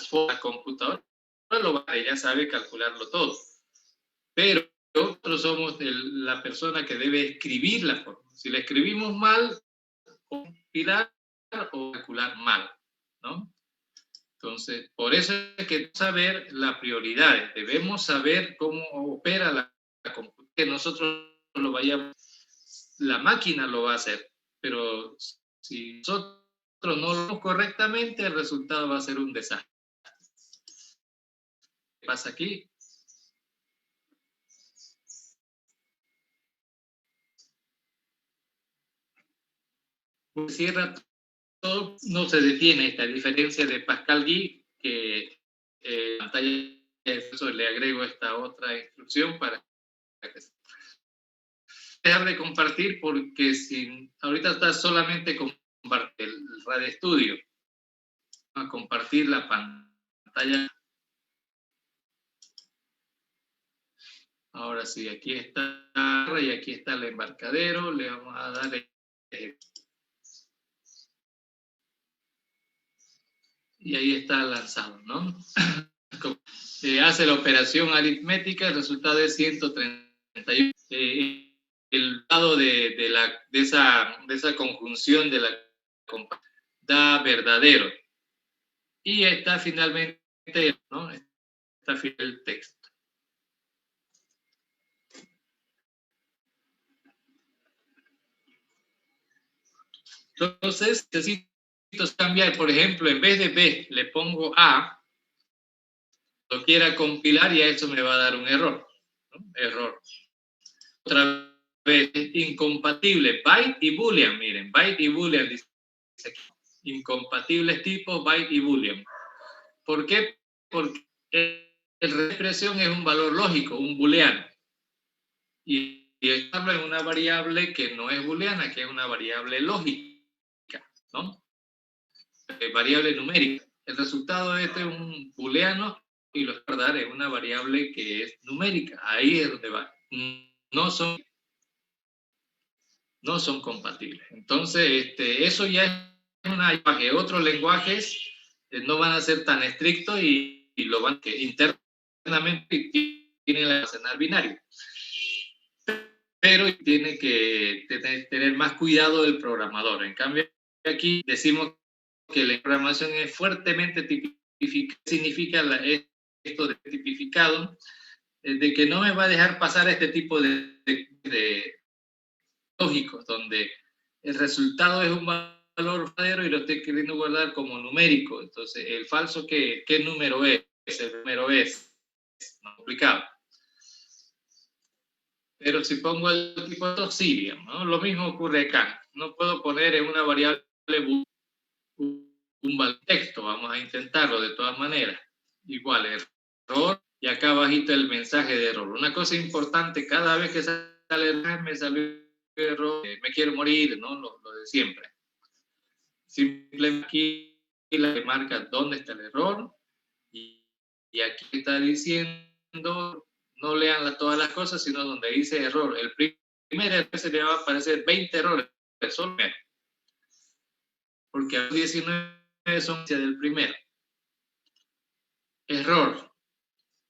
fotos a computadora, ya sabe calcularlo todo. Pero nosotros somos la persona que debe escribir la forma. Si la escribimos mal, o compilar o calcular mal, ¿no? Entonces, por eso es que saber las prioridades. Debemos saber cómo opera la computadora. Que nosotros lo vayamos, la máquina lo va a hacer, pero si nosotros no lo hacemos correctamente, el resultado va a ser un desastre. ¿Qué pasa aquí? Cierra todo, no se detiene esta diferencia de Pascal-Guy, que pantalla eso le agrego esta otra instrucción para que dejar de compartir porque si ahorita está solamente compartir el Radio Estudio, a compartir la pantalla. Ahora sí, aquí está y aquí está el embarcadero, le vamos a dar y ahí está lanzado, ¿no? Hace la operación aritmética, el resultado es 131. El lado de esa conjunción de la da verdadero. Y está finalmente, ¿no? Está el texto. Entonces, necesito cambiar, por ejemplo, en vez de B, le pongo A, lo quiera compilar y a eso me va a dar un error, ¿no? Error. Otra vez, incompatible, byte y boolean, miren, byte y boolean, dice aquí. Incompatibles tipos byte y boolean. ¿Por qué? Porque el expresión es un valor lógico, un booleano. Y estarlo en una variable que no es booleana, que es una variable lógica, ¿no? Variable numérica. El resultado de esto es un booleano y lo voy a dar en una variable que es numérica. Ahí es donde va. No son compatibles. Entonces, eso ya es una lenguaje. Otros lenguajes no van a ser tan estrictos y lo van que internamente tienen el almacenar binario. pero tiene que tener más cuidado el programador. En cambio, aquí decimos que la programación es fuertemente tipificada. Significa esto de tipificado, de que no me va a dejar pasar este tipo de lógicos, donde el resultado es un valor verdadero y lo estoy queriendo guardar como numérico. Entonces, el falso, ¿qué número es? El número es complicado. Pero si pongo el tipo de sí, ¿no? Lo mismo ocurre acá. No puedo poner en una variable un valor texto. Vamos a intentarlo de todas maneras. Igual, error, y acá abajito el mensaje de error. Una cosa importante, cada vez que sale error, me salió error, me quiero morir, ¿no? Lo de siempre. Simplemente aquí la que marca dónde está el error, y aquí está diciendo, no lean todas las cosas, sino donde dice error. El primer error se le va a aparecer 20 errores, solo porque a 19 son del primero. Error,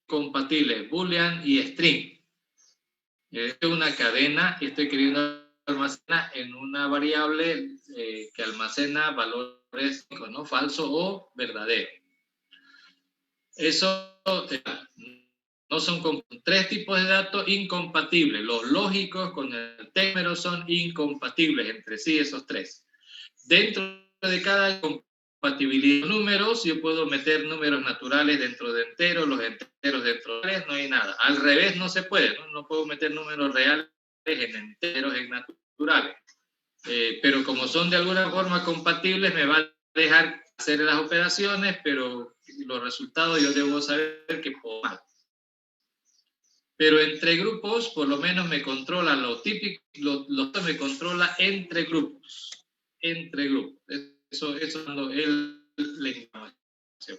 compatible, boolean y string. Es una cadena y estoy queriendo almacenar en una variable que almacena valores, ¿no? Falso o verdadero. Eso no son tres tipos de datos incompatibles. Los lógicos con el término son incompatibles entre sí, esos tres. Dentro de cada compatibilidad de números, yo puedo meter números naturales dentro de enteros, los enteros dentro de reales, no hay nada. Al revés no se puede, ¿no? No puedo meter números reales en enteros, en naturales. Pero como son de alguna forma compatibles, me va a dejar hacer las operaciones, pero los resultados yo debo saber que puedo mal. Pero entre grupos, por lo menos me controla lo típico, me controla entre grupos. Entre grupos. Eso es cuando él le información.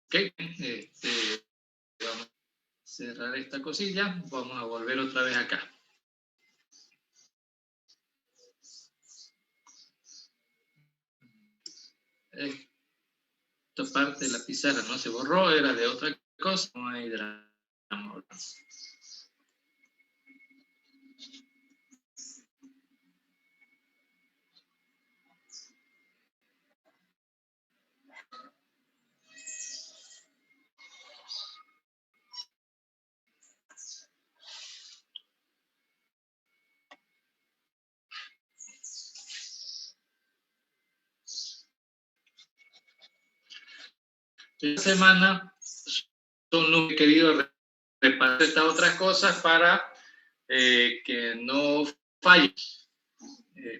Ok, vamos a cerrar esta cosilla. Vamos a volver otra vez acá. Esta parte de la pizarra no se borró, era de otra cosa, no hay drama. Esta semana son he querido repasar estas otras cosas para que no falle.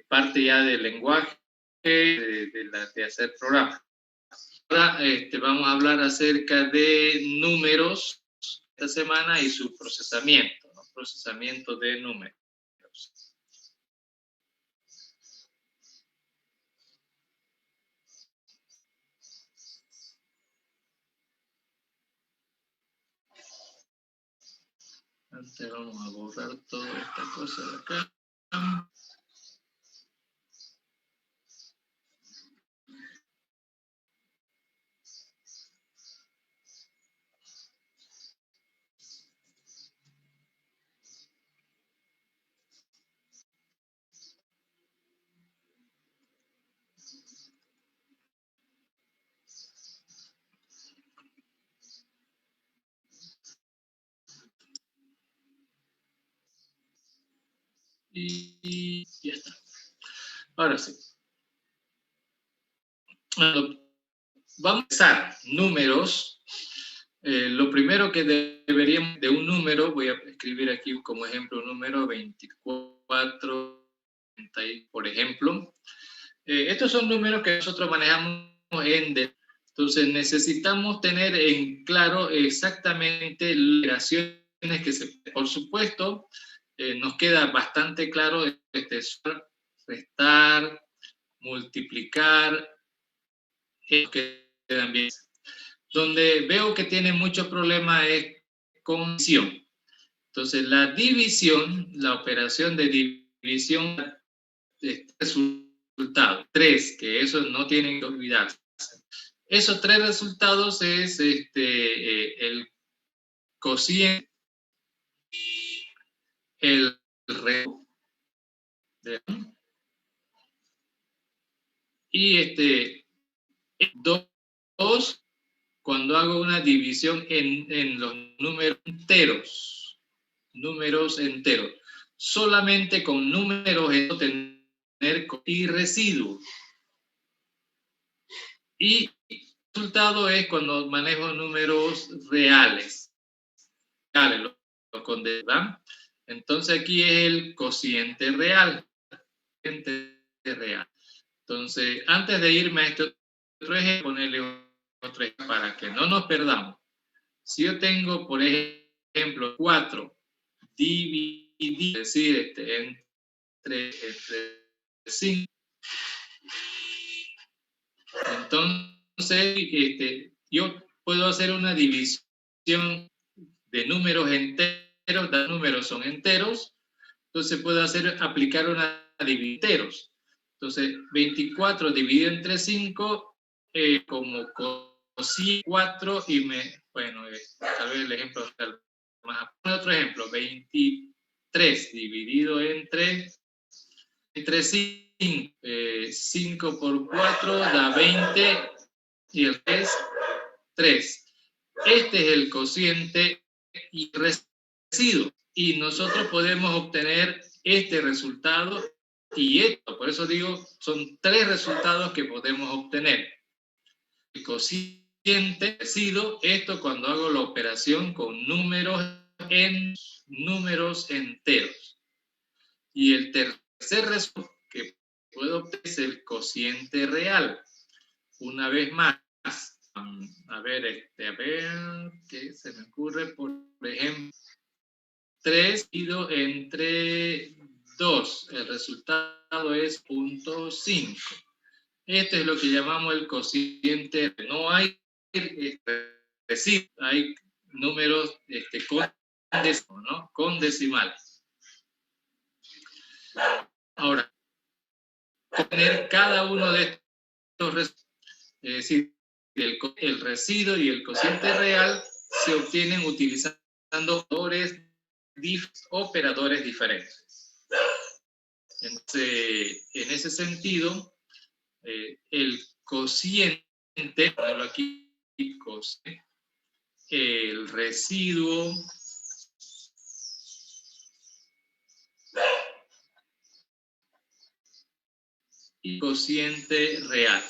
Parte ya del lenguaje, de hacer programas. Ahora vamos a hablar acerca de números esta semana y su procesamiento, ¿no? Procesamiento de números. Antes vamos a borrar toda esta cosa de acá. Y ya está. Ahora sí. Vamos a empezar. Números. Lo primero que deberíamos de un número, voy a escribir aquí como ejemplo un número 24, por ejemplo. Estos son números que nosotros manejamos en entonces necesitamos tener en claro exactamente las operaciones que se... Por supuesto, nos queda bastante claro restar, multiplicar, que quedan bien. Donde veo que tiene muchos problemas es con división. Entonces, la división, la operación de división, resulta resultados. 3, que eso no tienen que olvidarse. Esos 3 resultados es el cociente, el y 2 cuando hago una división en los números enteros. Solamente con números tener y residuos. Y el resultado es cuando manejo números reales. ¿Verdad? Entonces aquí es el cociente real. Entonces, antes de irme a este otro ejemplo, ponerle otro ejemplo para que no nos perdamos. Si yo tengo, por ejemplo, 4 dividido, es decir, entre 5, entonces yo puedo hacer una división de números enteros, los números son enteros, entonces puedo aplicar una división de enteros. Entonces, 24 dividido entre 5, como cosí 4 y tal vez el ejemplo más. Otro ejemplo, 23 dividido entre 5. 5 por 4 da 20 y el 3. Este es el cociente y residuo. Y nosotros podemos obtener este resultado y esto. Por eso digo, son 3 resultados que podemos obtener. El cociente, residuo, esto cuando hago la operación con números enteros. Y el tercer resultado que puedo obtener es el cociente real. Una vez más, a ver, ¿qué se me ocurre? Por ejemplo, 3 dividido entre 2. El resultado es 0.5. Este es lo que llamamos el cociente. No hay residuos, hay números con decimales. Ahora, tener cada uno de estos resultados, es decir, el residuo y el cociente real se obtienen utilizando operadores diferentes. Entonces, en ese sentido, el cociente, ponerlo aquí, el residuo y cociente real.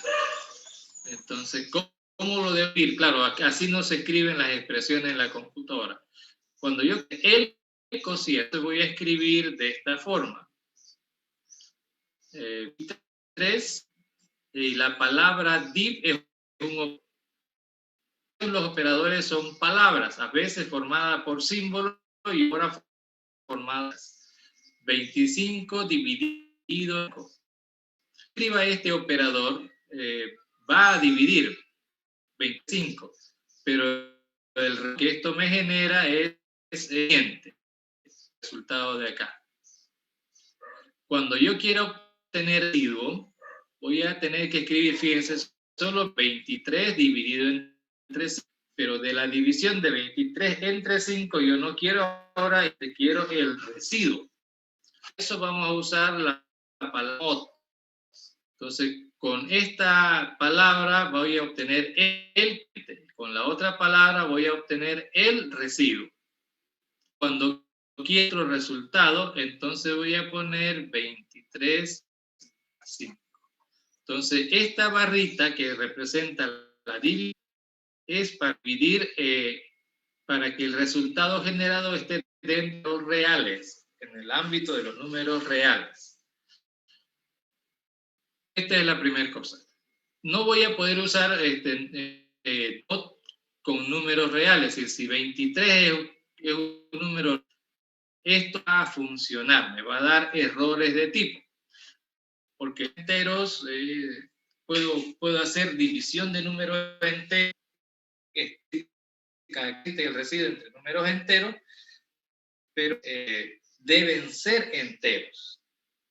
Entonces, ¿cómo lo debo ir? Claro, así no se escriben las expresiones en la computadora. Cuando yo el cociente voy a escribir de esta forma. 3 y la palabra div es los operadores son palabras, a veces formadas por símbolos y ahora formadas 25 dividido. Escriba este operador, va a dividir 25, pero el que esto me genera es el siguiente resultado de acá. Cuando yo quiero obtener residuo, voy a tener que escribir, fíjense, solo 23 dividido entre 5, pero de la división de 23 entre 5 yo no quiero ahora, quiero el residuo. Eso vamos a usar la palabra otro. Entonces, con esta palabra voy a obtener con la otra palabra voy a obtener el residuo. Cuando quiero el resultado, entonces voy a poner 23, 5. Entonces, esta barrita que representa la división es para dividir, para que el resultado generado esté dentro de los reales, en el ámbito de los números reales. Esta es la primera cosa. No voy a poder usar con números reales, es decir, si 23 es un número, esto va a funcionar, me va a dar errores de tipo, porque enteros, puedo hacer división de números enteros, característica el residuo entre números enteros, pero deben ser enteros.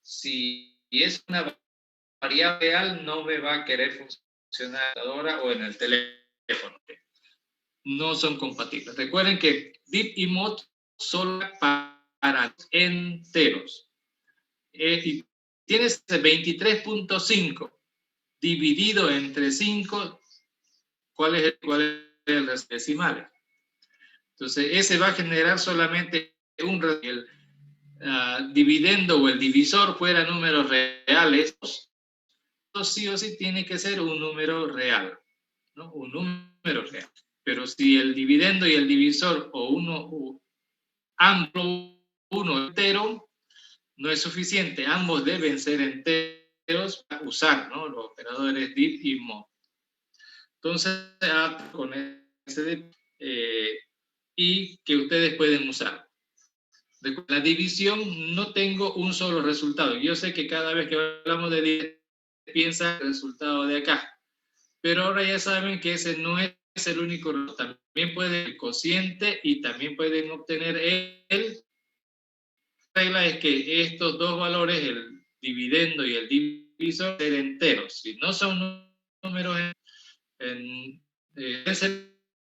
Si es una variable real no me va a querer funcionar en la computadora o en el teléfono. No son compatibles. Recuerden que div y mod solo para enteros. Y tienes 23.5 dividido entre 5. ¿Cuál es el decimal? Entonces, ese va a generar solamente un el dividendo o el divisor fuera números reales. Sí o sí tiene que ser un número real, ¿no? Un número real. Pero si el dividendo y el divisor o ambos uno entero, no es suficiente. Ambos deben ser enteros para usar, ¿no? Los operadores div y mod. Entonces, con ese y que ustedes pueden usar. La división no tengo un solo resultado. Yo sé que cada vez que hablamos de división piensa el resultado de acá, pero ahora ya saben que ese no es el único. También pueden el cociente y también pueden obtener el. La regla es que estos dos valores, el dividendo y el divisor, ser enteros. Si no son números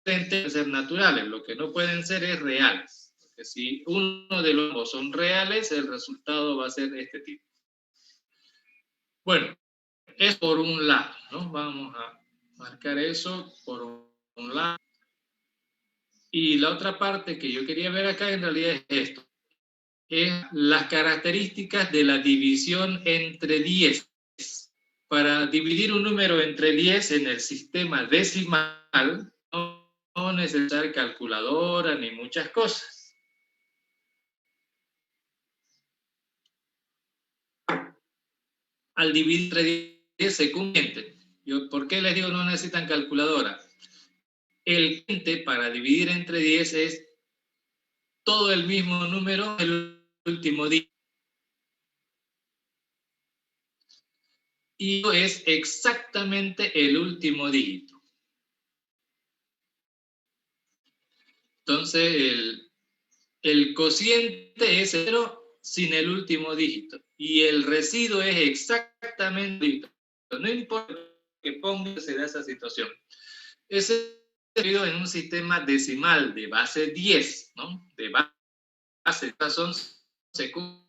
pueden ser naturales, lo que no pueden ser es reales. Porque si uno de los dos son reales, el resultado va a ser este tipo. Bueno, es por un lado, ¿no? Vamos a marcar eso por un lado. Y la otra parte que yo quería ver acá en realidad es esto. Es las características de la división entre 10. Para dividir un número entre 10 en el sistema decimal, no necesitar calculadora ni muchas cosas. Al dividir entre 10 se cumple. ¿Por qué les digo no necesitan calculadora? El quinte para dividir entre 10 es todo el mismo número, el último dígito. Y es exactamente el último dígito. Entonces, el cociente es 0 sin el último dígito. Y el residuo es exactamente el dígito. No importa que ponga, se da esa situación. Ese es en un sistema decimal de base 10, ¿no? De base, son secundarias.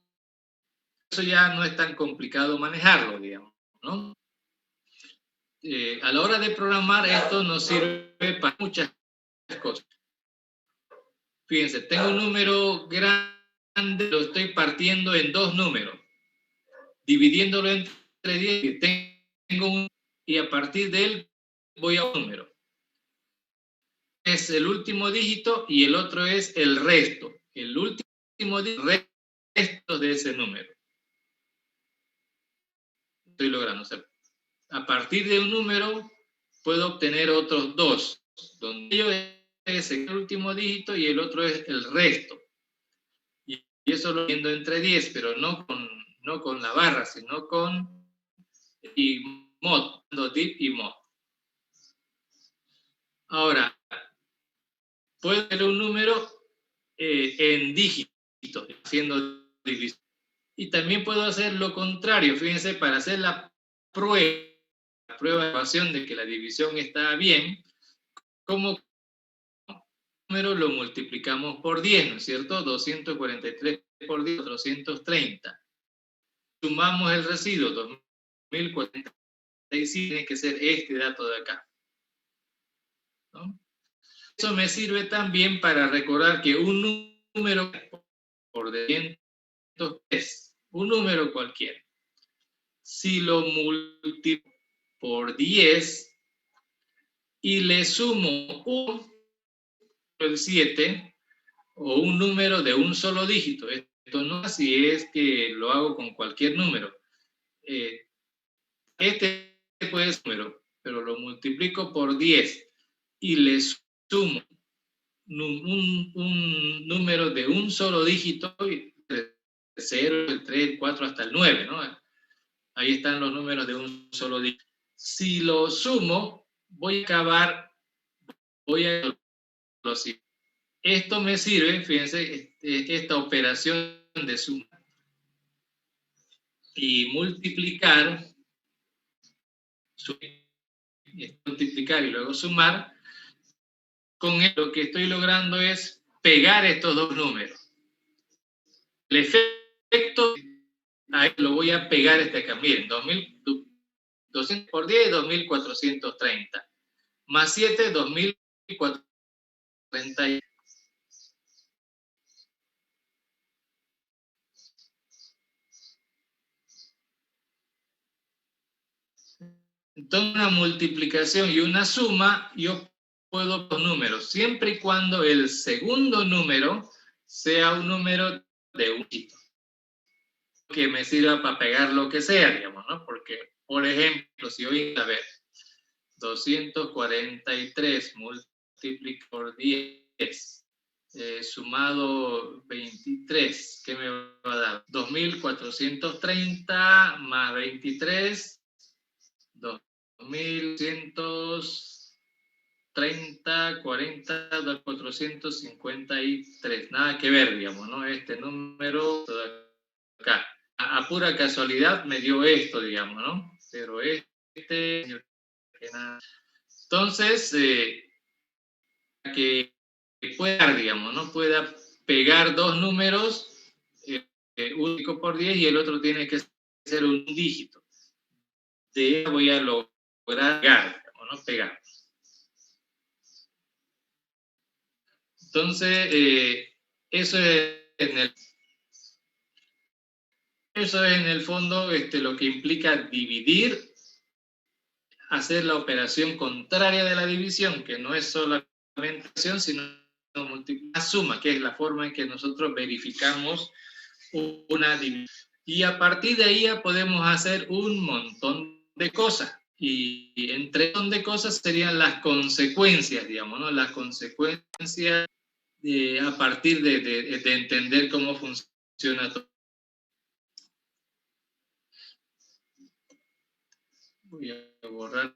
Eso ya no es tan complicado manejarlo, digamos, ¿no? A la hora de programar, esto nos sirve para muchas cosas. Fíjense, tengo un número grande, lo estoy partiendo en dos números, dividiéndolo entre 10, tengo un, y a partir de él voy a un número. Es el último dígito y el otro es el resto. El último dígito, resto de ese número. Estoy logrando, o sea, a partir de un número puedo obtener otros dos, donde yo es el último dígito y el otro es el resto. Y eso lo viendo entre 10, pero no con la barra, sino con y mod, div y mod. Ahora, puedo tener un número en dígitos, haciendo división. Y también puedo hacer lo contrario, fíjense, para hacer la prueba de ecuación de que la división está bien, como número lo multiplicamos por 10, ¿no es cierto? 243 por 10, 430. Sumamos el residuo, 2045, tiene que ser este dato de acá, ¿no? Eso me sirve también para recordar que un número por 200 es un número cualquiera. Si lo multiplico por 10 y le sumo el 7 o un número de un solo dígito, esto no es si es que lo hago con cualquier número. Este puede ser número, pero lo multiplico por 10 y le sumo un número de un solo dígito, el 0, el 3, el 4 hasta el 9, ¿no? Ahí están los números de un solo dígito. Si lo sumo, voy a esto me sirve, fíjense, esta operación de suma y multiplicar multiplicar y luego sumar, con esto lo que estoy logrando es pegar estos dos números. El efecto, ahí lo voy a pegar acá. Miren, 200 por 10, 2430. Más 7, 2430. Entonces, una multiplicación y una suma, yo puedo los números, siempre y cuando el segundo número sea un número de un dígito, que me sirva para pegar lo que sea, digamos, ¿no? Porque, por ejemplo, si voy a ver 243 multiplicado por 10, sumado 23, ¿qué me va a dar? 2430 más 23, 2130, 40, 453. Nada que ver, digamos, ¿no? Este número de acá. A pura casualidad me dio esto, digamos, ¿no? Pero entonces, que pueda, digamos, ¿no? Pueda pegar dos números, único por 10 y el otro tiene que ser un dígito. De voy a lograr pegar, digamos, ¿no? Pegar. Entonces, eso es en el fondo lo que implica dividir, hacer la operación contraria de la división, que no es solamente división, sino la suma, que es la forma en que nosotros verificamos una división. Y a partir de ahí ya podemos hacer un montón de cosas. Y entre un montón de cosas serían las consecuencias, digamos, ¿no? Las consecuencias a partir de entender cómo funciona todo. Voy a borrar.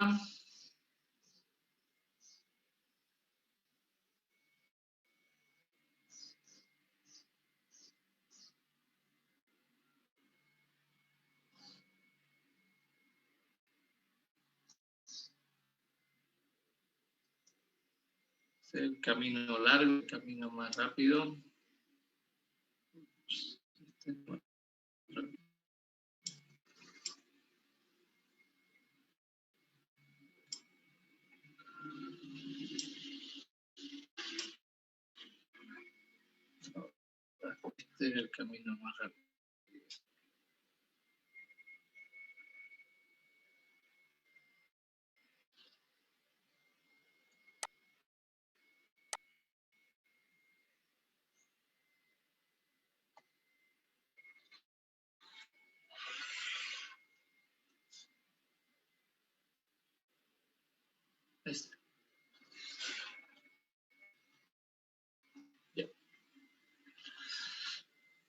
El camino largo, el camino más rápido. Este es el camino más rápido. Este. Ya.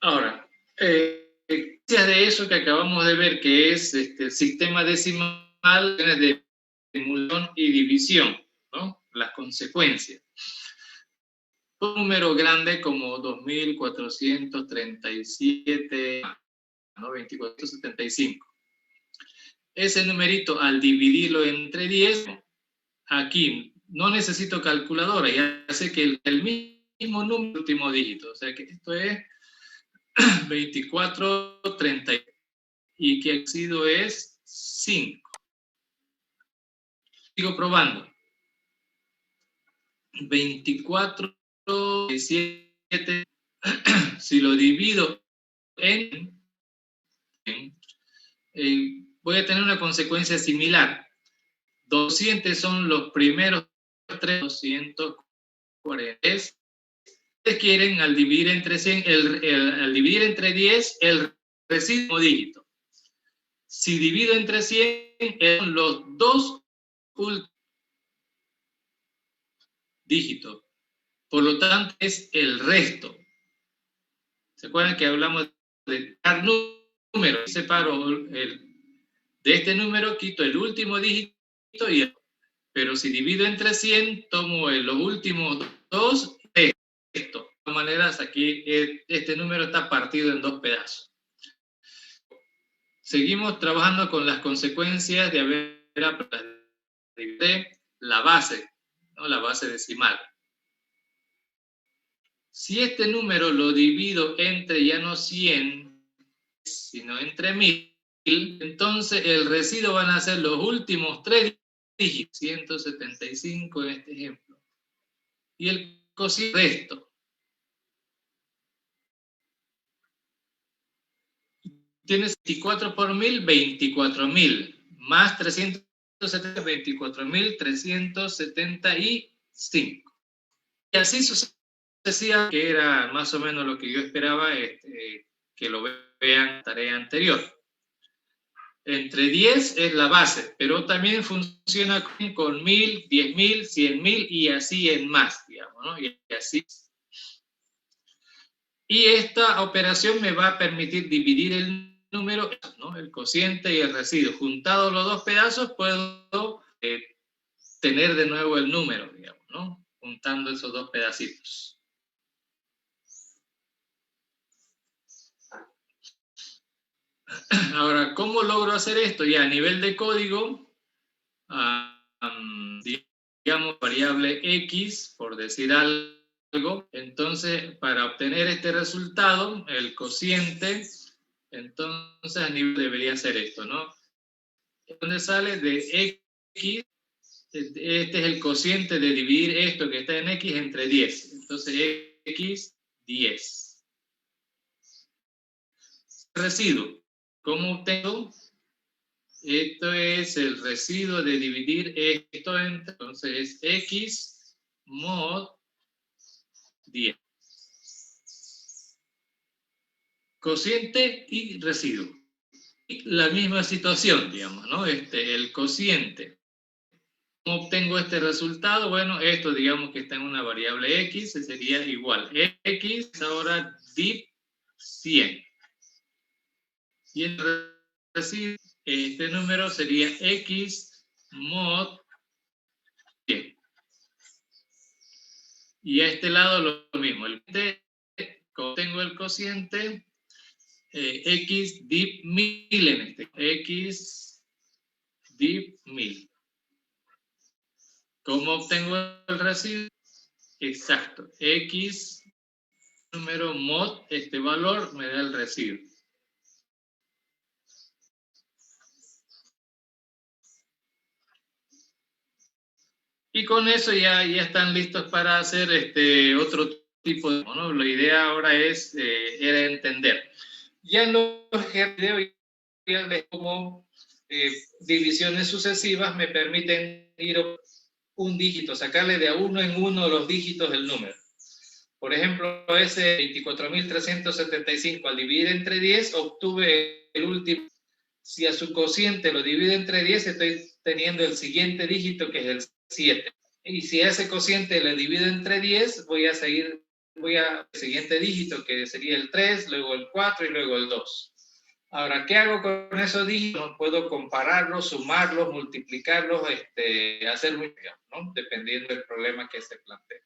Ahora, de eso que acabamos de ver, que es el sistema decimal de multiplicación y división, ¿no? Las consecuencias. Un número grande como 2437, ¿no? 2475. Ese numerito, al dividirlo entre 10, aquí no necesito calculadora, ya sé que el mismo número, último dígito, o sea que esto es 2430 y que el sido es 5. Sigo probando. 24,7. Si lo divido en voy a tener una consecuencia similar. 200 son los primeros 3, 240. Ustedes quieren, al dividir entre 100, al dividir entre 10, el residuo dígito. Si divido entre 100, son los dos últimos dígitos. Por lo tanto, es el resto. ¿Se acuerdan que hablamos de dar números? Separo de este número, quito el último dígito, pero si divido entre 100, tomo los últimos dos, esto. De todas maneras, aquí este número está partido en dos pedazos. Seguimos trabajando con las consecuencias de haber de la base, ¿no? La base decimal. Si este número lo divido entre ya no 100, sino entre 1000, entonces el residuo van a ser los últimos 3 dígitos, 175 en este ejemplo. Y el cociente de esto. Tienes 24 por 1000, 24.000, más 370, 24.375. Y así sucesivamente, que era más o menos lo que yo esperaba, que lo vean en la tarea anterior. Entre 10 es la base, pero también funciona con 1000, 10.000, 100.000 y así en más, digamos, ¿no? Y así. Y esta operación me va a permitir dividir el número, ¿no? El cociente y el residuo. Juntados los dos pedazos, puedo tener de nuevo el número, digamos, ¿no? Juntando esos dos pedacitos. Ahora, ¿cómo logro hacer esto? Ya a nivel de código, digamos variable x, por decir algo, entonces para obtener este resultado, el cociente, entonces a nivel debería ser esto, ¿no? ¿Dónde sale? De x, este es el cociente de dividir esto que está en x entre 10, entonces x, 10. Residuo, ¿cómo obtengo? Esto es el residuo de dividir esto entre, entonces es x mod 10. Cociente y residuo. La misma situación, digamos, ¿no? El cociente. ¿Cómo obtengo este resultado? Bueno, esto digamos que está en una variable x, sería igual. X ahora div 100. Y el residuo, este número sería x mod 100. Y a este lado lo mismo. Como tengo el cociente, x div 1000 en este. X div 1000. ¿Cómo obtengo el residuo? Exacto. X número mod, este valor me da el residuo. Y con eso ya están listos para hacer otro tipo de, ¿no? La idea ahora era entender. Ya en los ejercicios como divisiones sucesivas me permiten ir un dígito, sacarle de a uno en uno los dígitos del número. Por ejemplo, ese 24.375 al dividir entre 10, obtuve el último. Si a su cociente lo divido entre 10, estoy teniendo el siguiente dígito, que es el 7. Y si a ese cociente le divido entre 10, voy al siguiente dígito, que sería el 3, luego el 4 y luego el 2. Ahora, ¿qué hago con esos dígitos? Puedo compararlos, sumarlos, multiplicarlos, hacer muy bien, ¿no? Dependiendo del problema que se plantee.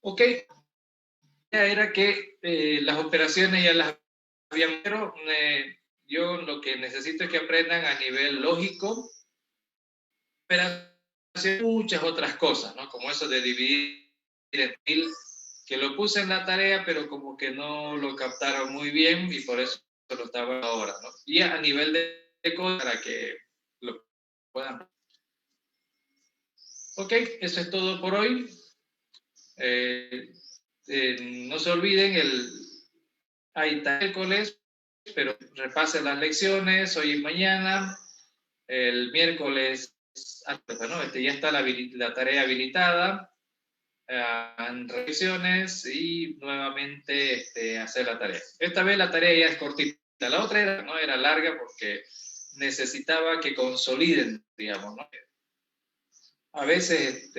Ok. Era que las operaciones ya las habíamos, pero yo lo que necesito es que aprendan a nivel lógico, pero muchas otras cosas, ¿no? Como eso de dividir en 1000, que lo puse en la tarea, pero como que no lo captaron muy bien y por eso lo estaba ahora, ¿no? Y a nivel de código para que lo puedan. Ok, eso es todo por hoy. No se olviden, hay miércoles, pero repasen las lecciones hoy y mañana. El miércoles, bueno, ya está la tarea habilitada. En revisiones y nuevamente hacer la tarea. Esta vez la tarea ya es cortita. La otra no era larga porque necesitaba que consoliden, digamos, ¿no? A veces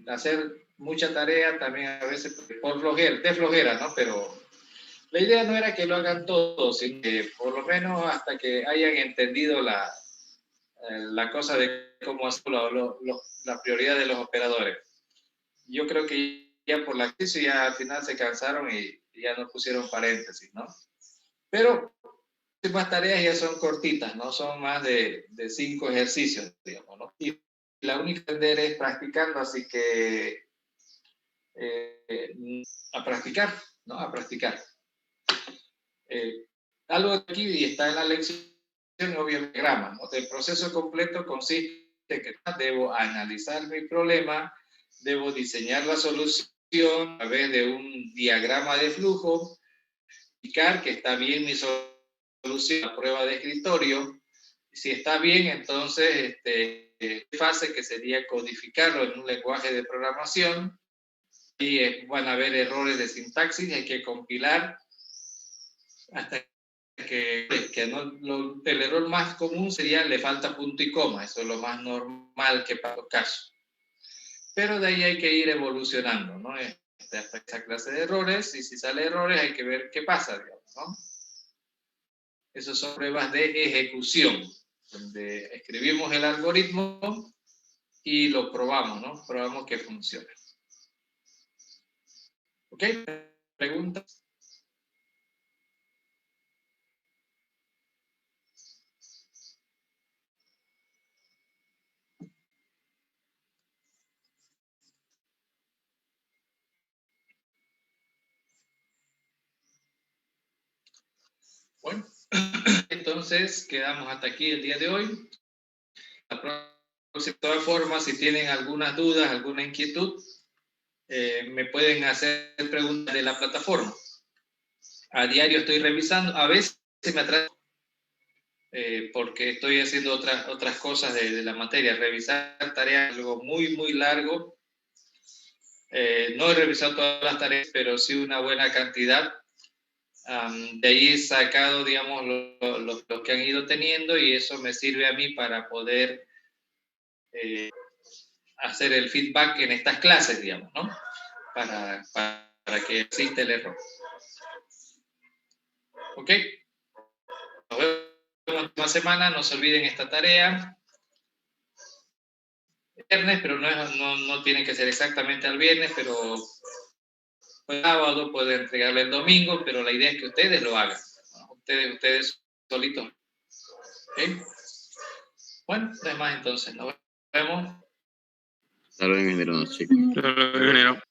hacer mucha tarea también a veces por flojera, de flojera, ¿no? Pero la idea no era que lo hagan todos, sino que por lo menos hasta que hayan entendido la cosa de cómo hacer la prioridad de los operadores. Yo creo que ya por la crisis ya al final se cansaron y ya no pusieron paréntesis, ¿no? Pero últimas tareas ya son cortitas, no son más de 5 ejercicios, digamos, ¿no? Y la única que es practicando, así que a practicar, ¿no? A practicar. Algo de aquí y está en la lección, obviamente, grama, ¿no? El proceso completo consiste en que debo analizar mi problema, debo diseñar la solución a través de un diagrama de flujo, indicar que está bien mi solución, la prueba de escritorio. Si está bien, entonces fase que sería codificarlo en un lenguaje de programación, y van a haber errores de sintaxis, hay que compilar hasta que el error más común sería le falta punto y coma, eso es lo más normal que para los casos. Pero de ahí hay que ir evolucionando, ¿no? Hasta esa clase de errores, y si sale errores hay que ver qué pasa, digamos, ¿no? Esas son pruebas de ejecución, donde escribimos el algoritmo y lo probamos, ¿no? Probamos que funcione. ¿Ok? ¿Preguntas? Bueno, entonces quedamos hasta aquí el día de hoy. De todas formas, si tienen algunas dudas, alguna inquietud, me pueden hacer preguntas de la plataforma. A diario estoy revisando, a veces me atraso porque estoy haciendo otras cosas de la materia. Revisar tareas, algo muy, muy largo. No he revisado todas las tareas, pero sí una buena cantidad. De ahí he sacado, digamos, los que han ido teniendo, y eso me sirve a mí para poder hacer el feedback en estas clases, digamos, ¿no? Para que exista el error. ¿Ok? Nos vemos la próxima semana. No se olviden esta tarea. El viernes, pero no tiene que ser exactamente el viernes, pero el sábado puede entregarle el domingo, pero la idea es que ustedes lo hagan, ¿no? Ustedes solitos. ¿Ok? Bueno, no es más entonces. Nos vemos. Hasta luego, ingeniero.